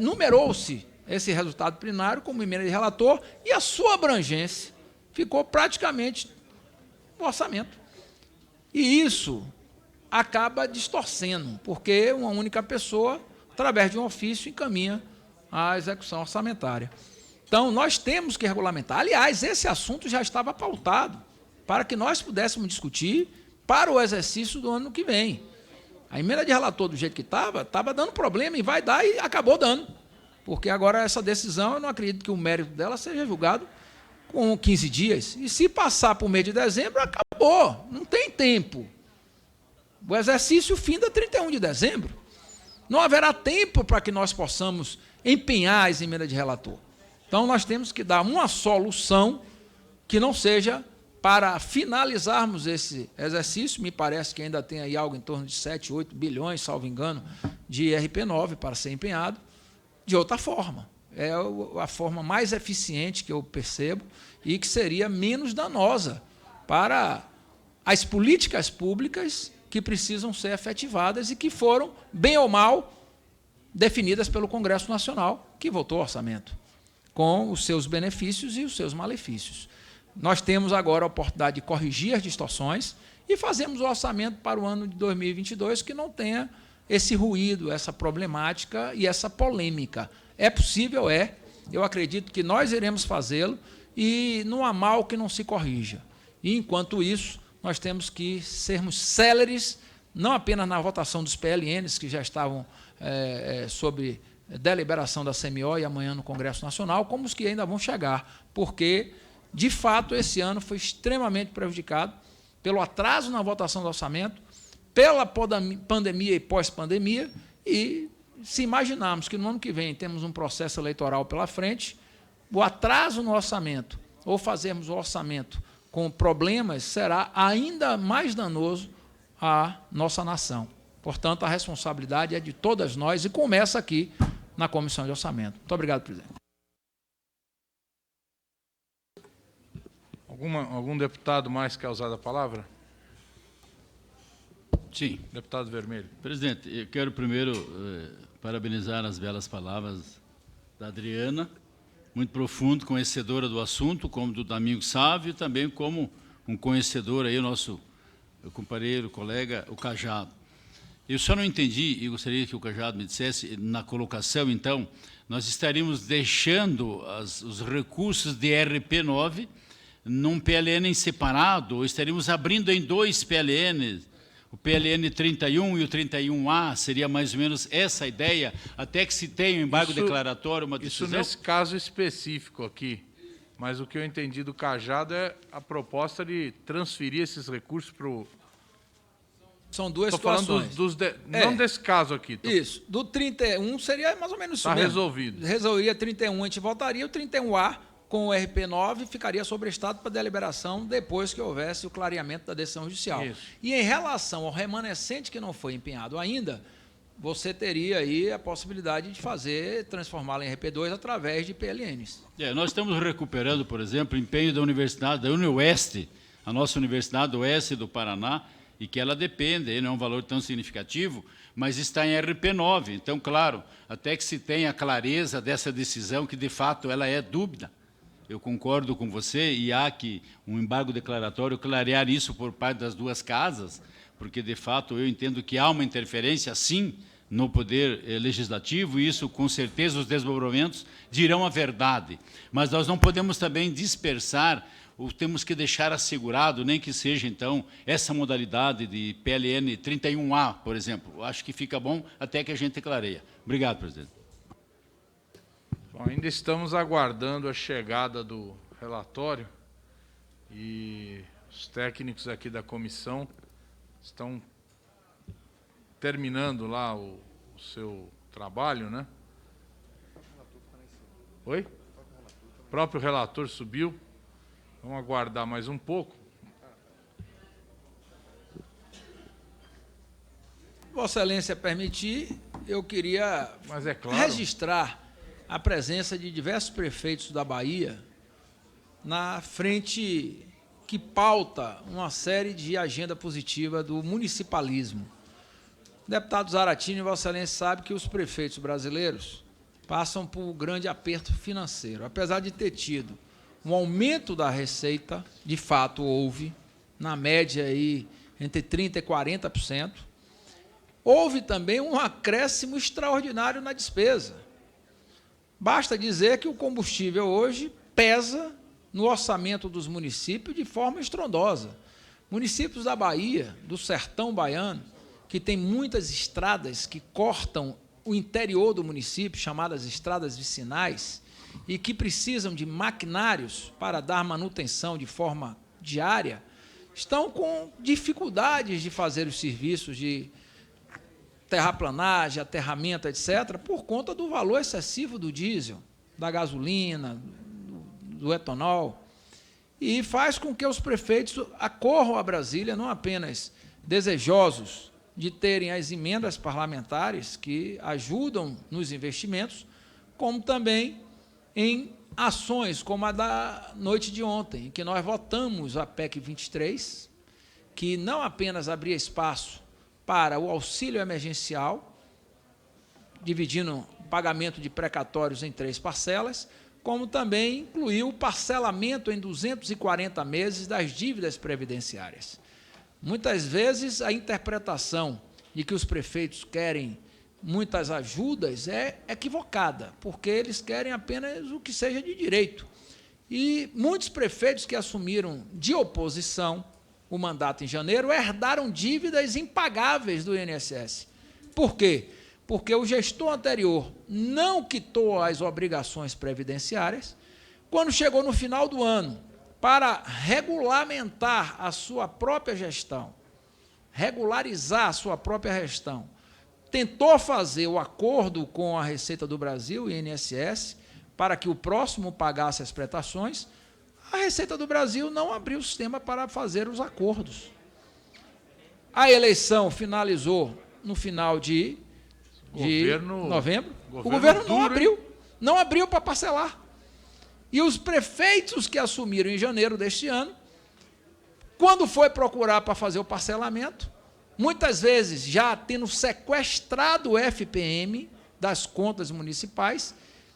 numerou-se esse resultado primário como emenda de relator e a sua abrangência ficou praticamente no orçamento. E isso acaba distorcendo, porque uma única pessoa, através de um ofício, encaminha a execução orçamentária. Então, nós temos que regulamentar. Aliás, esse assunto já estava pautado para que nós pudéssemos discutir para o exercício do ano que vem. A emenda de relator, do jeito que estava dando problema e vai dar e acabou dando. Porque agora essa decisão, eu não acredito que o mérito dela seja julgado com 15 dias. E se passar para o mês de dezembro, acabou. Não tem tempo. O exercício finda 31 de dezembro. Não haverá tempo para que nós possamos empenhar as emendas de relator. Então, nós temos que dar uma solução que não seja para finalizarmos esse exercício. Me parece que ainda tem aí algo em torno de 7, 8 bilhões, salvo engano, de RP9 para ser empenhado, de outra forma. É a forma mais eficiente que eu percebo e que seria menos danosa para as políticas públicas que precisam ser efetivadas e que foram, bem ou mal, definidas pelo Congresso Nacional, que votou o orçamento, com os seus benefícios e os seus malefícios. Nós temos agora a oportunidade de corrigir as distorções e fazermos o orçamento para o ano de 2022 que não tenha esse ruído, essa problemática e essa polêmica. É possível, é. Eu acredito que nós iremos fazê-lo e não há mal que não se corrija. E, enquanto isso, nós temos que sermos céleres, não apenas na votação dos PLNs, que já estavam sob deliberação da CMO e amanhã no Congresso Nacional, como os que ainda vão chegar, porque, de fato, esse ano foi extremamente prejudicado pelo atraso na votação do orçamento, pela pandemia e pós-pandemia, e se imaginarmos que no ano que vem temos um processo eleitoral pela frente, o atraso no orçamento, ou fazermos o orçamento com problemas, será ainda mais danoso à nossa nação. Portanto, a responsabilidade é de todas nós e começa aqui na Comissão de Orçamento. Muito obrigado, presidente. Algum deputado mais quer usar a palavra? Sim. Deputado Vermelho. Presidente, eu quero primeiro parabenizar as belas palavras da Adriana, muito profundo, conhecedora do assunto, como do Domingo Sávio, e também como um conhecedor aí, o nosso companheiro, colega, o Cajado. Eu só não entendi, e gostaria que o Cajado me dissesse, na colocação, então, nós estaríamos deixando os recursos de RP9 num PLN em separado, ou estaríamos abrindo em 2 PLNs, o PLN 31 e o 31A, seria mais ou menos essa a ideia, até que se tenha um embargo declaratório, uma decisão? Isso nesse caso específico aqui, mas o que eu entendi do Cajado é a proposta de transferir esses recursos para o... São duas Estou falando situações. não desse caso aqui. Isso. Do 31 seria mais ou menos isso Está mesmo. resolvido. Resolveria 31, a gente votaria, o 31A com o RP9 ficaria sobrestado para deliberação depois que houvesse o clareamento da decisão judicial. Isso. E em relação ao remanescente que não foi empenhado ainda, você teria aí a possibilidade de transformá-lo em RP2 através de PLNs. Nós estamos recuperando, por exemplo, o empenho da Universidade, da UniOeste, a nossa Universidade do Oeste do Paraná, e que ela depende, não é um valor tão significativo, mas está em RP9. Então, claro, até que se tenha clareza dessa decisão, que de fato ela é dúbia. Eu concordo com você, e há que um embargo declaratório clarear isso por parte das duas casas, porque, de fato, eu entendo que há uma interferência, sim, no poder legislativo, e isso, com certeza, os desdobramentos dirão a verdade. Mas nós não podemos também dispersar, ou temos que deixar assegurado, nem que seja, então, essa modalidade de PLN 31A, por exemplo. Eu acho que fica bom até que a gente clareia. Obrigado, presidente. Bom, ainda estamos aguardando a chegada do relatório e os técnicos aqui da comissão estão terminando lá o seu trabalho, né? Oi? O próprio relator subiu. Vamos aguardar mais um pouco. Vossa Excelência permitir, eu queria registrar a presença de diversos prefeitos da Bahia na frente que pauta uma série de agenda positiva do municipalismo. O deputado Zaratini, Vossa Excelência, sabe que os prefeitos brasileiros passam por um grande aperto financeiro. Apesar de ter tido um aumento da receita, de fato houve, na média aí, entre 30% e 40%, houve também um acréscimo extraordinário na despesa. Basta dizer que o combustível hoje pesa no orçamento dos municípios de forma estrondosa. Municípios da Bahia, do sertão baiano, que tem muitas estradas que cortam o interior do município, chamadas estradas vicinais, e que precisam de maquinários para dar manutenção de forma diária, estão com dificuldades de fazer os serviços de terraplanagem, aterramento, etc., por conta do valor excessivo do diesel, da gasolina, do etanol, e faz com que os prefeitos acorram a Brasília, não apenas desejosos de terem as emendas parlamentares que ajudam nos investimentos, como também em ações como a da noite de ontem, em que nós votamos a PEC 23, que não apenas abria espaço para o auxílio emergencial, dividindo o pagamento de precatórios em 3 parcelas, como também incluiu o parcelamento em 240 meses das dívidas previdenciárias. Muitas vezes a interpretação de que os prefeitos querem muitas ajudas é equivocada, porque eles querem apenas o que seja de direito. E muitos prefeitos que assumiram de oposição o mandato em janeiro herdaram dívidas impagáveis do INSS. Por quê? Porque o gestor anterior não quitou as obrigações previdenciárias. Quando chegou no final do ano, para regulamentar a sua própria gestão, regularizar a sua própria gestão, tentou fazer o acordo com a Receita do Brasil, INSS, para que o próximo pagasse as prestações. A Receita do Brasil não abriu o sistema para fazer os acordos. A eleição finalizou no final de novembro. O governo não abriu para parcelar. E os prefeitos que assumiram em janeiro deste ano, quando foi procurar para fazer o parcelamento, muitas vezes já tendo sequestrado o FPM das contas municipais,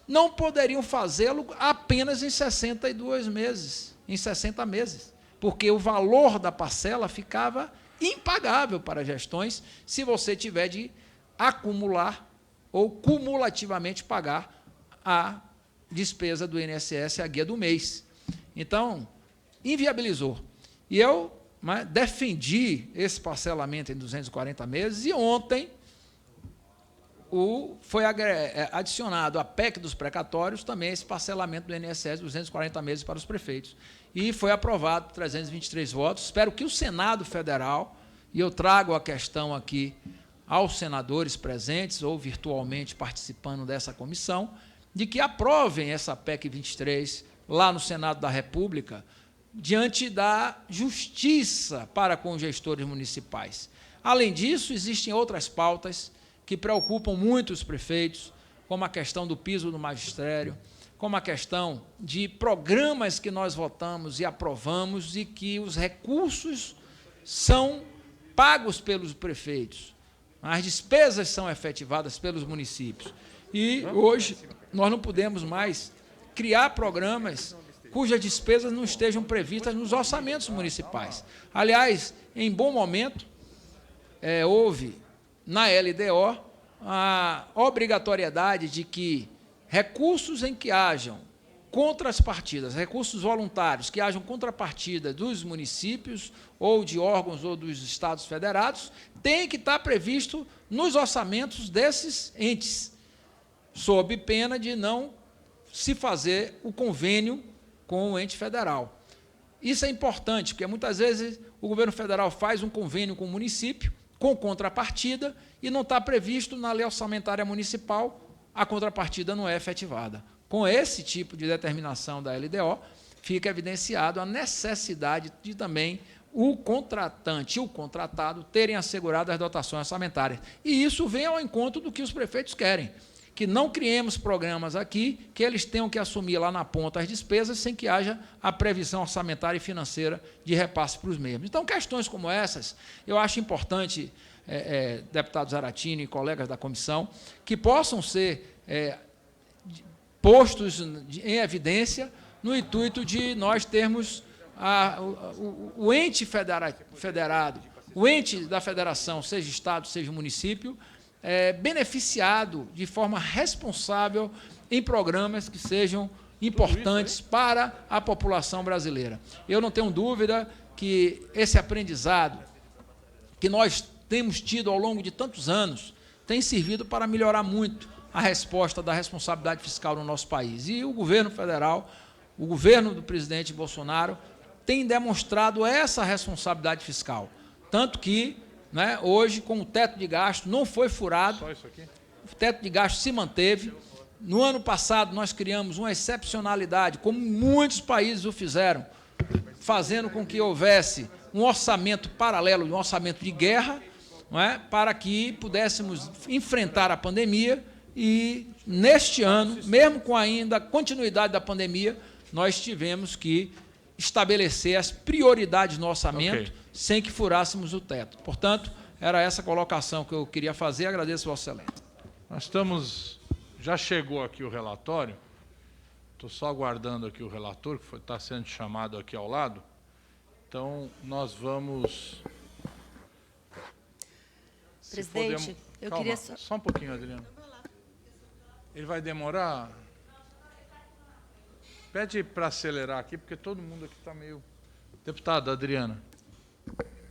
não poderiam fazê-lo apenas em 62 meses, em 60 meses, porque o valor da parcela ficava impagável para gestões se você tiver de acumular ou cumulativamente pagar a despesa do INSS, a guia do mês. Então, inviabilizou. E eu defendi esse parcelamento em 240 meses, e ontem foi adicionado à PEC dos precatórios também esse parcelamento do INSS, 240 meses para os prefeitos. E foi aprovado por 323 votos. Espero que o Senado Federal, e eu trago a questão aqui aos senadores presentes ou virtualmente participando dessa comissão, de que aprovem essa PEC 23 lá no Senado da República, diante da justiça para com os gestores municipais. Além disso, existem outras pautas que preocupam muito os prefeitos, como a questão do piso do magistério, como a questão de programas que nós votamos e aprovamos e que os recursos são pagos pelos prefeitos, as despesas são efetivadas pelos municípios. E hoje nós não podemos mais criar programas cujas despesas não estejam previstas nos orçamentos municipais. Aliás, em bom momento, houve na LDO a obrigatoriedade de que recursos em que hajam contrapartidas, recursos voluntários que hajam contrapartida dos municípios ou de órgãos ou dos estados federados, tem que estar previsto nos orçamentos desses entes, sob pena de não se fazer o convênio com o ente federal. Isso é importante, porque muitas vezes o governo federal faz um convênio com o município, com contrapartida, e não está previsto na lei orçamentária municipal, a contrapartida não é efetivada. Com esse tipo de determinação da LDO, fica evidenciado a necessidade de também o contratante e o contratado terem assegurado as dotações orçamentárias. E isso vem ao encontro do que os prefeitos querem, que não criemos programas aqui que eles tenham que assumir lá na ponta as despesas sem que haja a previsão orçamentária e financeira de repasse para os mesmos. Então, questões como essas, eu acho importante, deputado Zaratini e colegas da comissão, que possam ser postos em evidência no intuito de nós termos o ente federado, o ente da federação, seja Estado, seja município, beneficiado de forma responsável em programas que sejam importantes para a população brasileira. Eu não tenho dúvida que esse aprendizado que nós temos tido ao longo de tantos anos tem servido para melhorar muito a resposta da responsabilidade fiscal no nosso país. E o governo federal, o governo do presidente Bolsonaro, tem demonstrado essa responsabilidade fiscal. Tanto que, hoje, com o teto de gasto, não foi furado, o teto de gasto se manteve. No ano passado, nós criamos uma excepcionalidade, como muitos países o fizeram, fazendo com que houvesse um orçamento paralelo, um orçamento de guerra, para que pudéssemos enfrentar a pandemia. E, neste ano, mesmo com ainda a continuidade da pandemia, nós tivemos que estabelecer as prioridades no orçamento sem que furássemos o teto. Portanto, era essa colocação que eu queria fazer. Agradeço, Vossa Excelência. Nós estamos... Já chegou aqui o relatório. Estou só aguardando aqui o relator, que está sendo chamado aqui ao lado. Então, nós vamos... Presidente, eu queria... Só um pouquinho, Adriano. Ele vai demorar? Pede para acelerar aqui, porque todo mundo aqui está meio... Deputada Adriana.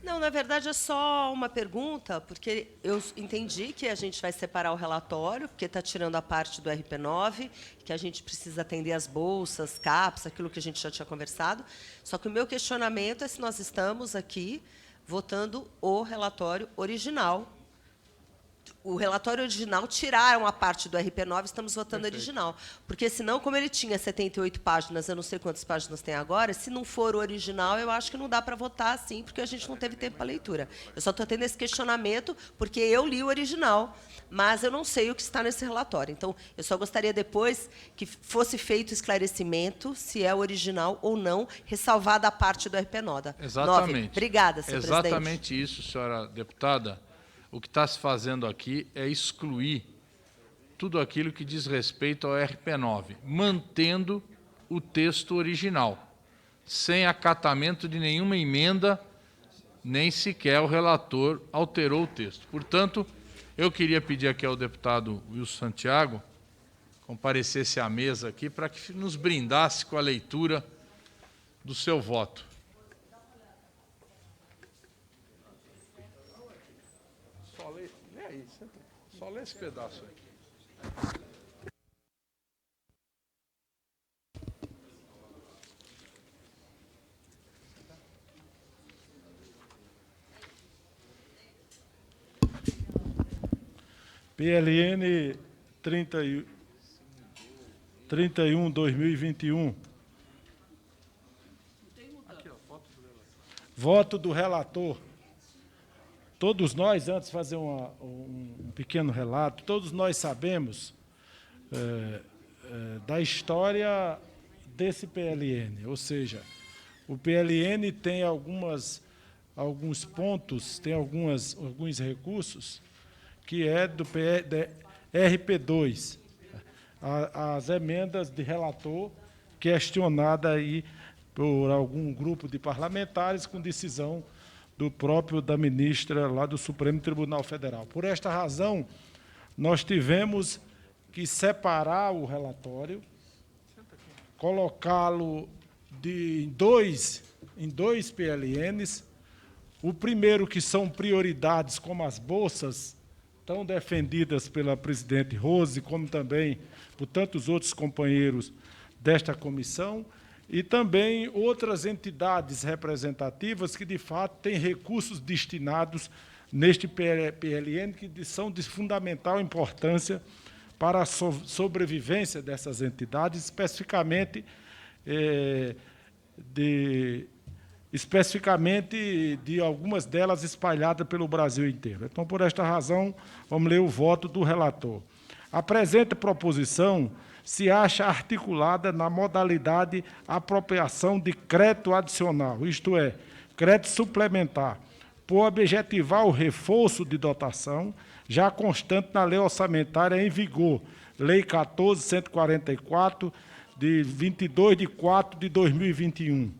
Não, na verdade é só uma pergunta, porque eu entendi que a gente vai separar o relatório, porque está tirando a parte do RP9, que a gente precisa atender as bolsas, CAPS, aquilo que a gente já tinha conversado. Só que o meu questionamento é se nós estamos aqui votando o relatório original. O relatório original, tiraram a parte do RP9, estamos votando original. Porque, senão, como ele tinha 78 páginas, eu não sei quantas páginas tem agora, se não for o original, eu acho que não dá para votar assim, porque a gente não teve tempo para leitura. Eu só estou tendo esse questionamento, porque eu li o original, mas eu não sei o que está nesse relatório. Então, eu só gostaria depois que fosse feito esclarecimento, se é original ou não, ressalvada a parte do RP9. Exatamente. Obrigada, senhor presidente. Exatamente isso, senhora deputada. O que está se fazendo aqui é excluir tudo aquilo que diz respeito ao RP9, mantendo o texto original, sem acatamento de nenhuma emenda, nem sequer o relator alterou o texto. Portanto, eu queria pedir aqui ao deputado Wilson Santiago, comparecesse à mesa aqui para que nos brindasse com a leitura do seu voto. Só lê esse pedaço aí. PLN 31/2021. Voto do relator. Todos nós, antes de fazer um pequeno relato, todos nós sabemos da história desse PLN, ou seja, o PLN tem alguns pontos, tem alguns recursos que é do RP2, as emendas de relator questionada aí por algum grupo de parlamentares com decisão da ministra lá do Supremo Tribunal Federal. Por esta razão, nós tivemos que separar o relatório, colocá-lo em dois PLNs. O primeiro, que são prioridades, como as bolsas, tão defendidas pela presidente Rose, como também por tantos outros companheiros desta comissão, e também outras entidades representativas que, de fato, têm recursos destinados neste PLN, que são de fundamental importância para a sobrevivência dessas entidades, especificamente de algumas delas espalhadas pelo Brasil inteiro. Então, por esta razão, vamos ler o voto do relator. A presente proposição se acha articulada na modalidade apropriação de crédito adicional, isto é, crédito suplementar, por objetivar o reforço de dotação, já constante na lei orçamentária em vigor, Lei 14.144, de 22/4/2021,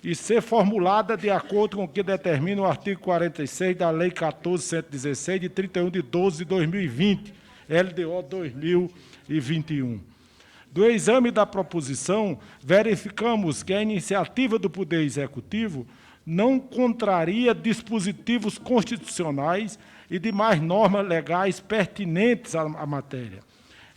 e ser formulada de acordo com o que determina o artigo 46 da Lei 14.116, de 31/12/2020, LDO 2021. Do exame da proposição, verificamos que a iniciativa do Poder Executivo não contraria dispositivos constitucionais e demais normas legais pertinentes à matéria.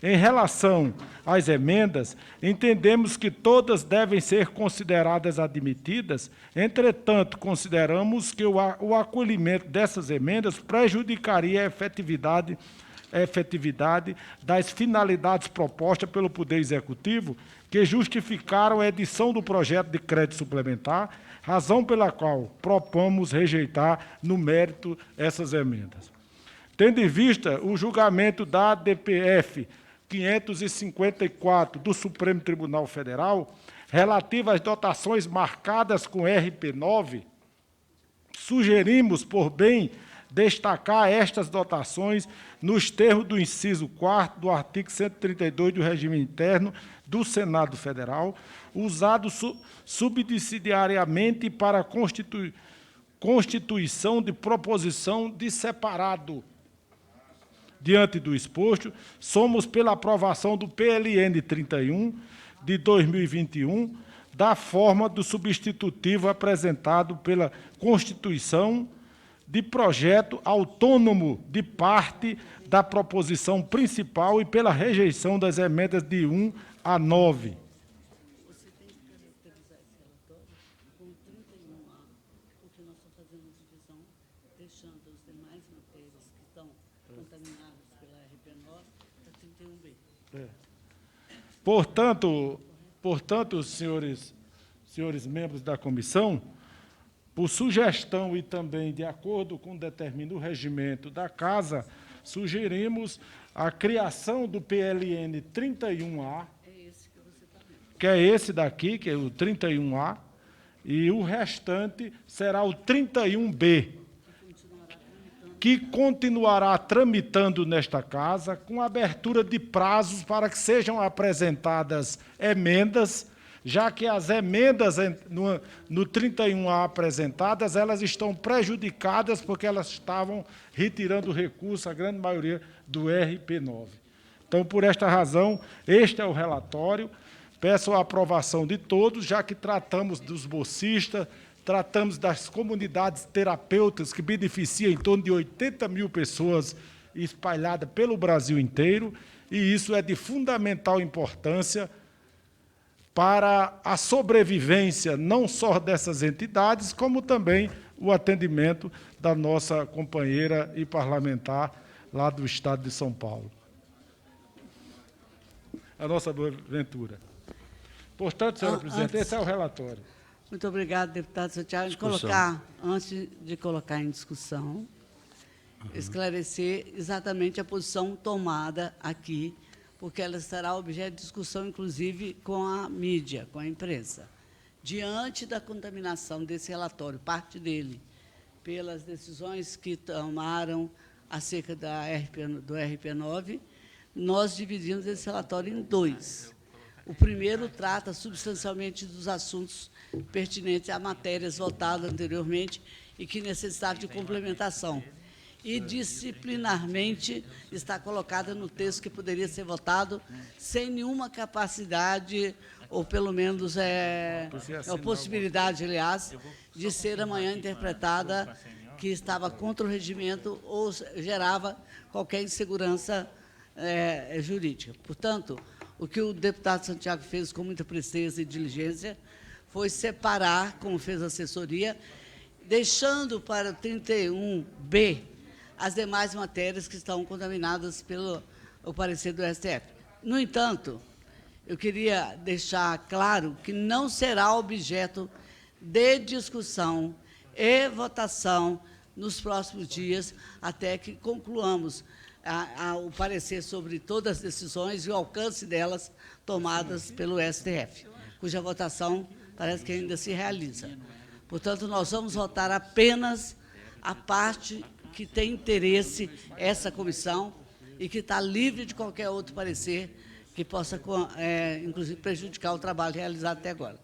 Em relação às emendas, entendemos que todas devem ser consideradas admitidas, entretanto, consideramos que o acolhimento dessas emendas prejudicaria a efetividade das finalidades propostas pelo Poder Executivo, que justificaram a edição do projeto de crédito suplementar, razão pela qual propomos rejeitar no mérito essas emendas. Tendo em vista o julgamento da ADPF 554 do Supremo Tribunal Federal, relativa às dotações marcadas com RP9, sugerimos, por bem, destacar estas dotações nos termos do inciso 4º do artigo 132 do regime interno do Senado Federal, usado subsidiariamente para a constituição de proposição de separado. Diante do exposto, somos pela aprovação do PLN 31 de 2021, da forma do substitutivo apresentado pela Constituição de projeto autônomo de parte da proposição principal e pela rejeição das emendas de 1 a 9. Você tem que caracterizar esse relatório com 31A, porque nós estamos fazendo divisão, deixando as demais matérias que estão contaminadas pela RP9 para 31B. Portanto, senhores membros da comissão, por sugestão e também de acordo com determina o regimento da Casa, sugerimos a criação do PLN 31A, que é esse daqui, que é o 31A, e o restante será o 31B, que continuará tramitando nesta Casa, com abertura de prazos para que sejam apresentadas emendas, já que as emendas no 31A apresentadas, elas estão prejudicadas porque elas estavam retirando recurso, a grande maioria, do RP9. Então, por esta razão, este é o relatório. Peço a aprovação de todos, já que tratamos dos bolsistas, tratamos das comunidades terapêuticas que beneficiam em torno de 80 mil pessoas espalhadas pelo Brasil inteiro, e isso é de fundamental importância para a sobrevivência não só dessas entidades, como também o atendimento da nossa companheira e parlamentar lá do Estado de São Paulo. A nossa Boaventura. Portanto, senhora presidente, esse é o relatório. Muito obrigado, deputado Santiago. Antes de colocar em discussão, esclarecer exatamente a posição tomada aqui, porque ela será objeto de discussão, inclusive, com a mídia, com a imprensa. Diante da contaminação desse relatório, parte dele, pelas decisões que tomaram acerca do RP9, nós dividimos esse relatório em dois. O primeiro trata substancialmente dos assuntos pertinentes a matérias votadas anteriormente e que necessitavam de complementação. E, disciplinarmente, está colocada no texto que poderia ser votado sem nenhuma capacidade, ou pelo menos a possibilidade, aliás, de ser amanhã interpretada que estava contra o regimento ou gerava qualquer insegurança jurídica. Portanto, o que o deputado Santiago fez com muita presteza e diligência foi separar, como fez a assessoria, deixando para o 31B as demais matérias que estão contaminadas pelo parecer do STF. No entanto, eu queria deixar claro que não será objeto de discussão e votação nos próximos dias, até que concluamos o parecer sobre todas as decisões e o alcance delas tomadas pelo STF, cuja votação parece que ainda se realiza. Portanto, nós vamos votar apenas a parte que tem interesse essa comissão e que está livre de qualquer outro parecer que possa, inclusive, prejudicar o trabalho realizado até agora.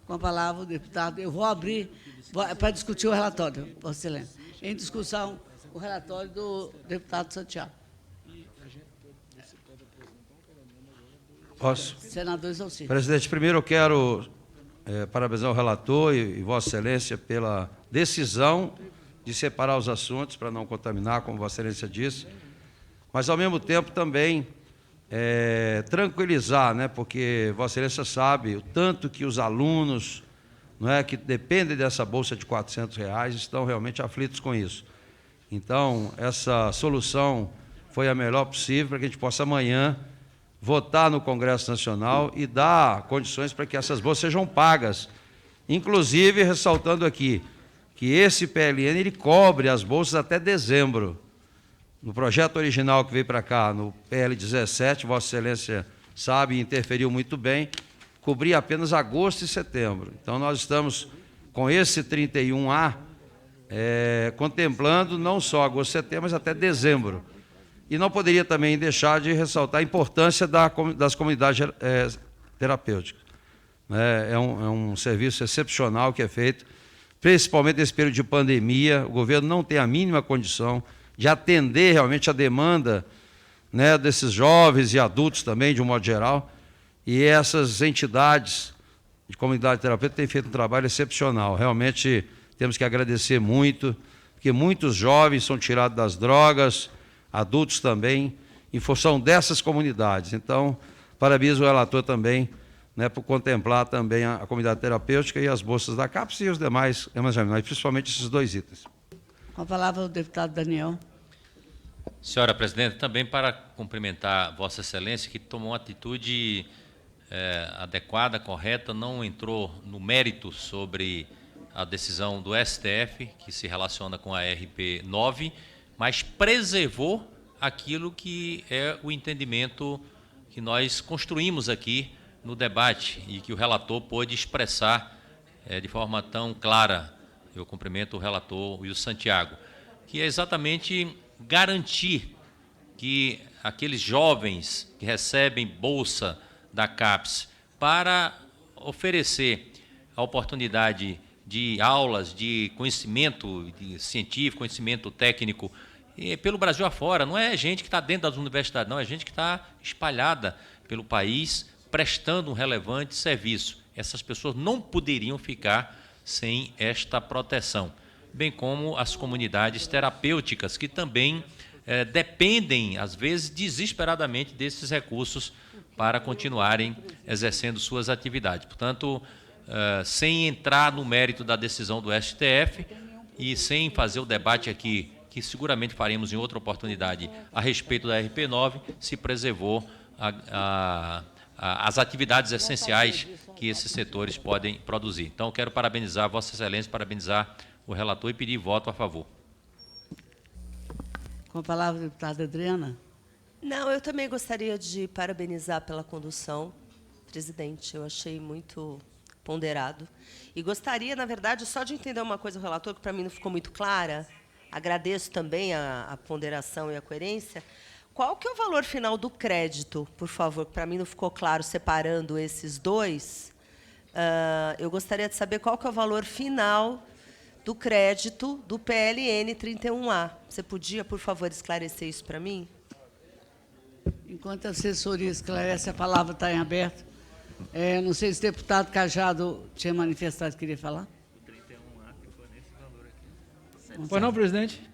Com a palavra, o deputado, eu vou abrir para discutir o relatório, Vossa Excelência. Em discussão, o relatório do deputado Santiago. Posso? Senador Exaucir. Presidente, primeiro eu quero parabenizar o relator e Vossa Excelência pela decisão de separar os assuntos para não contaminar, como Vossa Excelência disse, mas, ao mesmo tempo, também tranquilizar, né, porque Vossa Excelência sabe o tanto que os alunos, não é, que dependem dessa bolsa de R$400 estão realmente aflitos com isso. Então, essa solução foi a melhor possível para que a gente possa amanhã votar no Congresso Nacional e dar condições para que essas bolsas sejam pagas. Inclusive, ressaltando aqui, que esse PLN ele cobre as bolsas até dezembro. No projeto original que veio para cá, no PL 17, Vossa Excelência sabe e interferiu muito bem, cobria apenas agosto e setembro. Então, nós estamos com esse 31A contemplando não só agosto e setembro, mas até dezembro. E não poderia também deixar de ressaltar a importância das comunidades terapêuticas. É um serviço excepcional que é feito, principalmente nesse período de pandemia. O governo não tem a mínima condição de atender realmente a demanda, né, desses jovens e adultos também, de um modo geral, e essas entidades de comunidade terapêutica têm feito um trabalho excepcional. Realmente temos que agradecer muito, porque muitos jovens são tirados das drogas, adultos também, em função dessas comunidades. Então, parabenizo o relator também, né, por contemplar também a comunidade terapêutica e as bolsas da CAPES e os demais armazenamentos, principalmente esses dois itens. Com a palavra o deputado Daniel. Senhora presidente, também para cumprimentar Vossa Excelência, que tomou uma atitude adequada, correta, não entrou no mérito sobre a decisão do STF, que se relaciona com a RP9, mas preservou aquilo que é o entendimento que nós construímos aqui no debate e que o relator pôde expressar de forma tão clara. Eu cumprimento o relator Wilson Santiago, que é exatamente garantir que aqueles jovens que recebem bolsa da CAPES para oferecer a oportunidade de aulas de conhecimento científico, conhecimento técnico, pelo Brasil afora. Não é gente que está dentro das universidades, não, é gente que está espalhada pelo país, prestando um relevante serviço. Essas pessoas não poderiam ficar sem esta proteção, bem como as comunidades terapêuticas, que também dependem, às vezes, desesperadamente desses recursos para continuarem exercendo suas atividades. Portanto, sem entrar no mérito da decisão do STF e sem fazer o debate aqui, que seguramente faremos em outra oportunidade, a respeito da RP9, se preservou as atividades essenciais que esses setores podem produzir. Então, eu quero parabenizar Vossa Excelência, parabenizar o relator e pedir voto a favor. Com a palavra, a deputada Adriana. Não, eu também gostaria de parabenizar pela condução, presidente. Eu achei muito ponderado. E gostaria, na verdade, só de entender uma coisa do relator, que para mim não ficou muito clara. Agradeço também a ponderação e a coerência. Qual que é o valor final do crédito, por favor? Para mim não ficou claro, separando esses dois. Eu gostaria de saber qual que é o valor final do crédito do PLN 31A. Você podia, por favor, esclarecer isso para mim? Enquanto a assessoria esclarece, a palavra está em aberto. Não sei se o deputado Cajado tinha manifestado que queria falar. O 31A ficou nesse valor aqui. Pois não, presidente?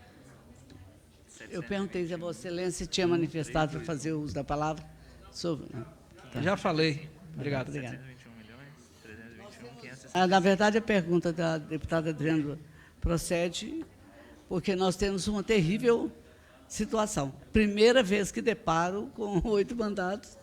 Eu perguntei a Vossa Excelência se tinha manifestado para fazer uso da palavra. Tá. Já falei. Obrigado. Obrigado. Na verdade, a pergunta da deputada Adriana procede porque nós temos uma terrível situação. Primeira vez que deparo com 8 mandatos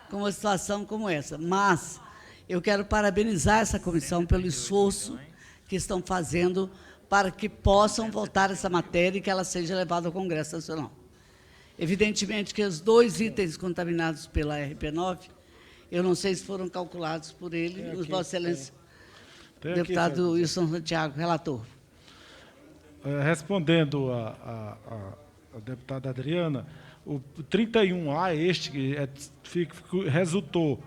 com uma situação como essa. Mas eu quero parabenizar essa comissão pelo esforço que estão fazendo para que possam votar essa matéria e que ela seja levada ao Congresso Nacional. Evidentemente que os 2 itens contaminados pela RP9, eu não sei se foram calculados por ele, os Vossa Excelência, deputado Wilson Santiago, relator. Respondendo a deputada Adriana, o 31A, que resultou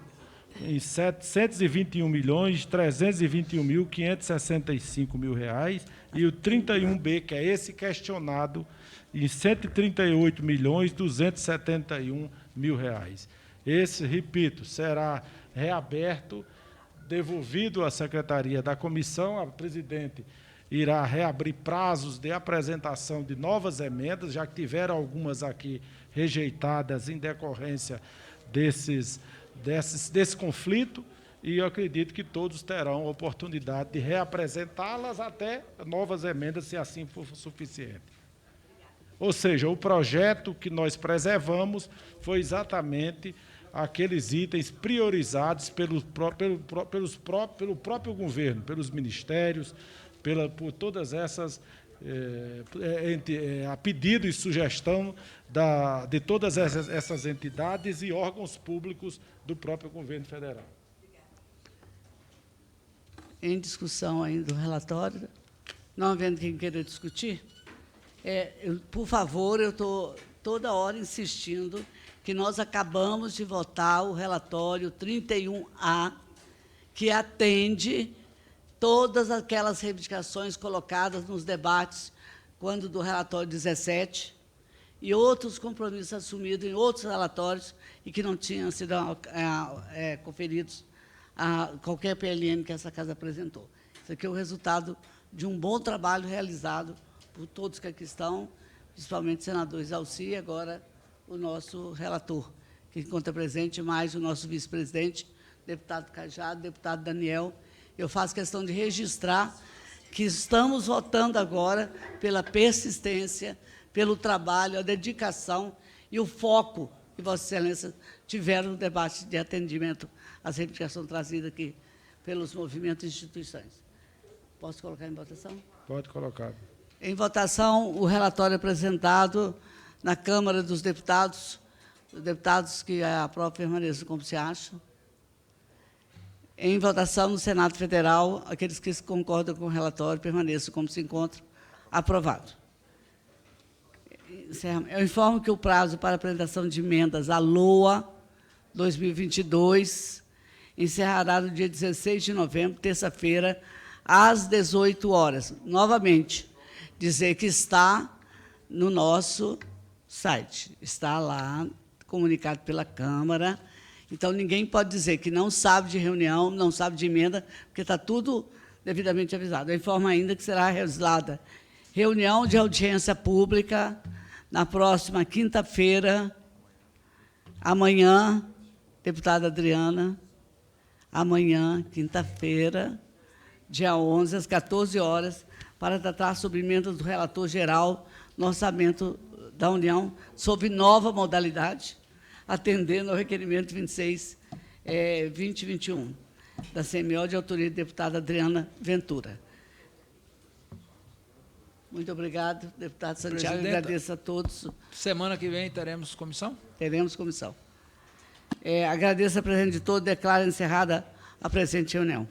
em R$ 721.321.565 e o 31B, que é esse questionado, em R$ 138.271.000. Esse, repito, será reaberto, devolvido à secretaria da comissão. A presidente irá reabrir prazos de apresentação de novas emendas, já que tiveram algumas aqui rejeitadas em decorrência desse conflito, e eu acredito que todos terão oportunidade de reapresentá-las até novas emendas, se assim for suficiente. Ou seja, o projeto que nós preservamos foi exatamente aqueles itens priorizados pelo próprio governo, pelos ministérios, por todas essas, a pedido e sugestão de todas essas entidades e órgãos públicos do próprio governo federal. Em discussão ainda do relatório, não havendo quem queira discutir, por favor, eu estou toda hora insistindo que nós acabamos de votar o relatório 31A, que atende todas aquelas reivindicações colocadas nos debates, quando do relatório 17, e outros compromissos assumidos em outros relatórios e que não tinham sido conferidos a qualquer PLN que essa casa apresentou. Isso aqui é o resultado de um bom trabalho realizado por todos que aqui estão, principalmente o senador Exalci e agora o nosso relator, que encontra presente, mais o nosso vice-presidente, deputado Cajado, deputado Daniel. Eu faço questão de registrar que estamos votando agora pela persistência, pelo trabalho, a dedicação e o foco que Vossa Excelência tiveram no debate de atendimento às reivindicações trazidas aqui pelos movimentos e instituições. Posso colocar em votação? Pode colocar. Em votação, o relatório apresentado na Câmara dos Deputados, os deputados que aprovam permaneçam como se acham. Em votação no Senado Federal, aqueles que concordam com o relatório permaneçam como se encontram. Aprovado. Eu informo que o prazo para apresentação de emendas à LOA 2022 encerrará no dia 16 de novembro, terça-feira, às 18 horas. Novamente, dizer que está no nosso site. Está lá, comunicado pela Câmara. Então, ninguém pode dizer que não sabe de reunião, não sabe de emenda, porque está tudo devidamente avisado. Eu informo ainda que será realizada reunião de audiência pública na próxima quinta-feira, amanhã, deputada Adriana, amanhã, quinta-feira, dia 11, às 14 horas, para tratar sobre emendas do relator geral no orçamento da União, sob nova modalidade, atendendo ao requerimento 26/2021, da CMO, de autoria da deputada Adriana Ventura. Muito obrigado, deputado Santiago. Presidenta, agradeço a todos. Semana que vem teremos comissão? Teremos comissão. Agradeço a presença de todos, declaro encerrada a presente reunião.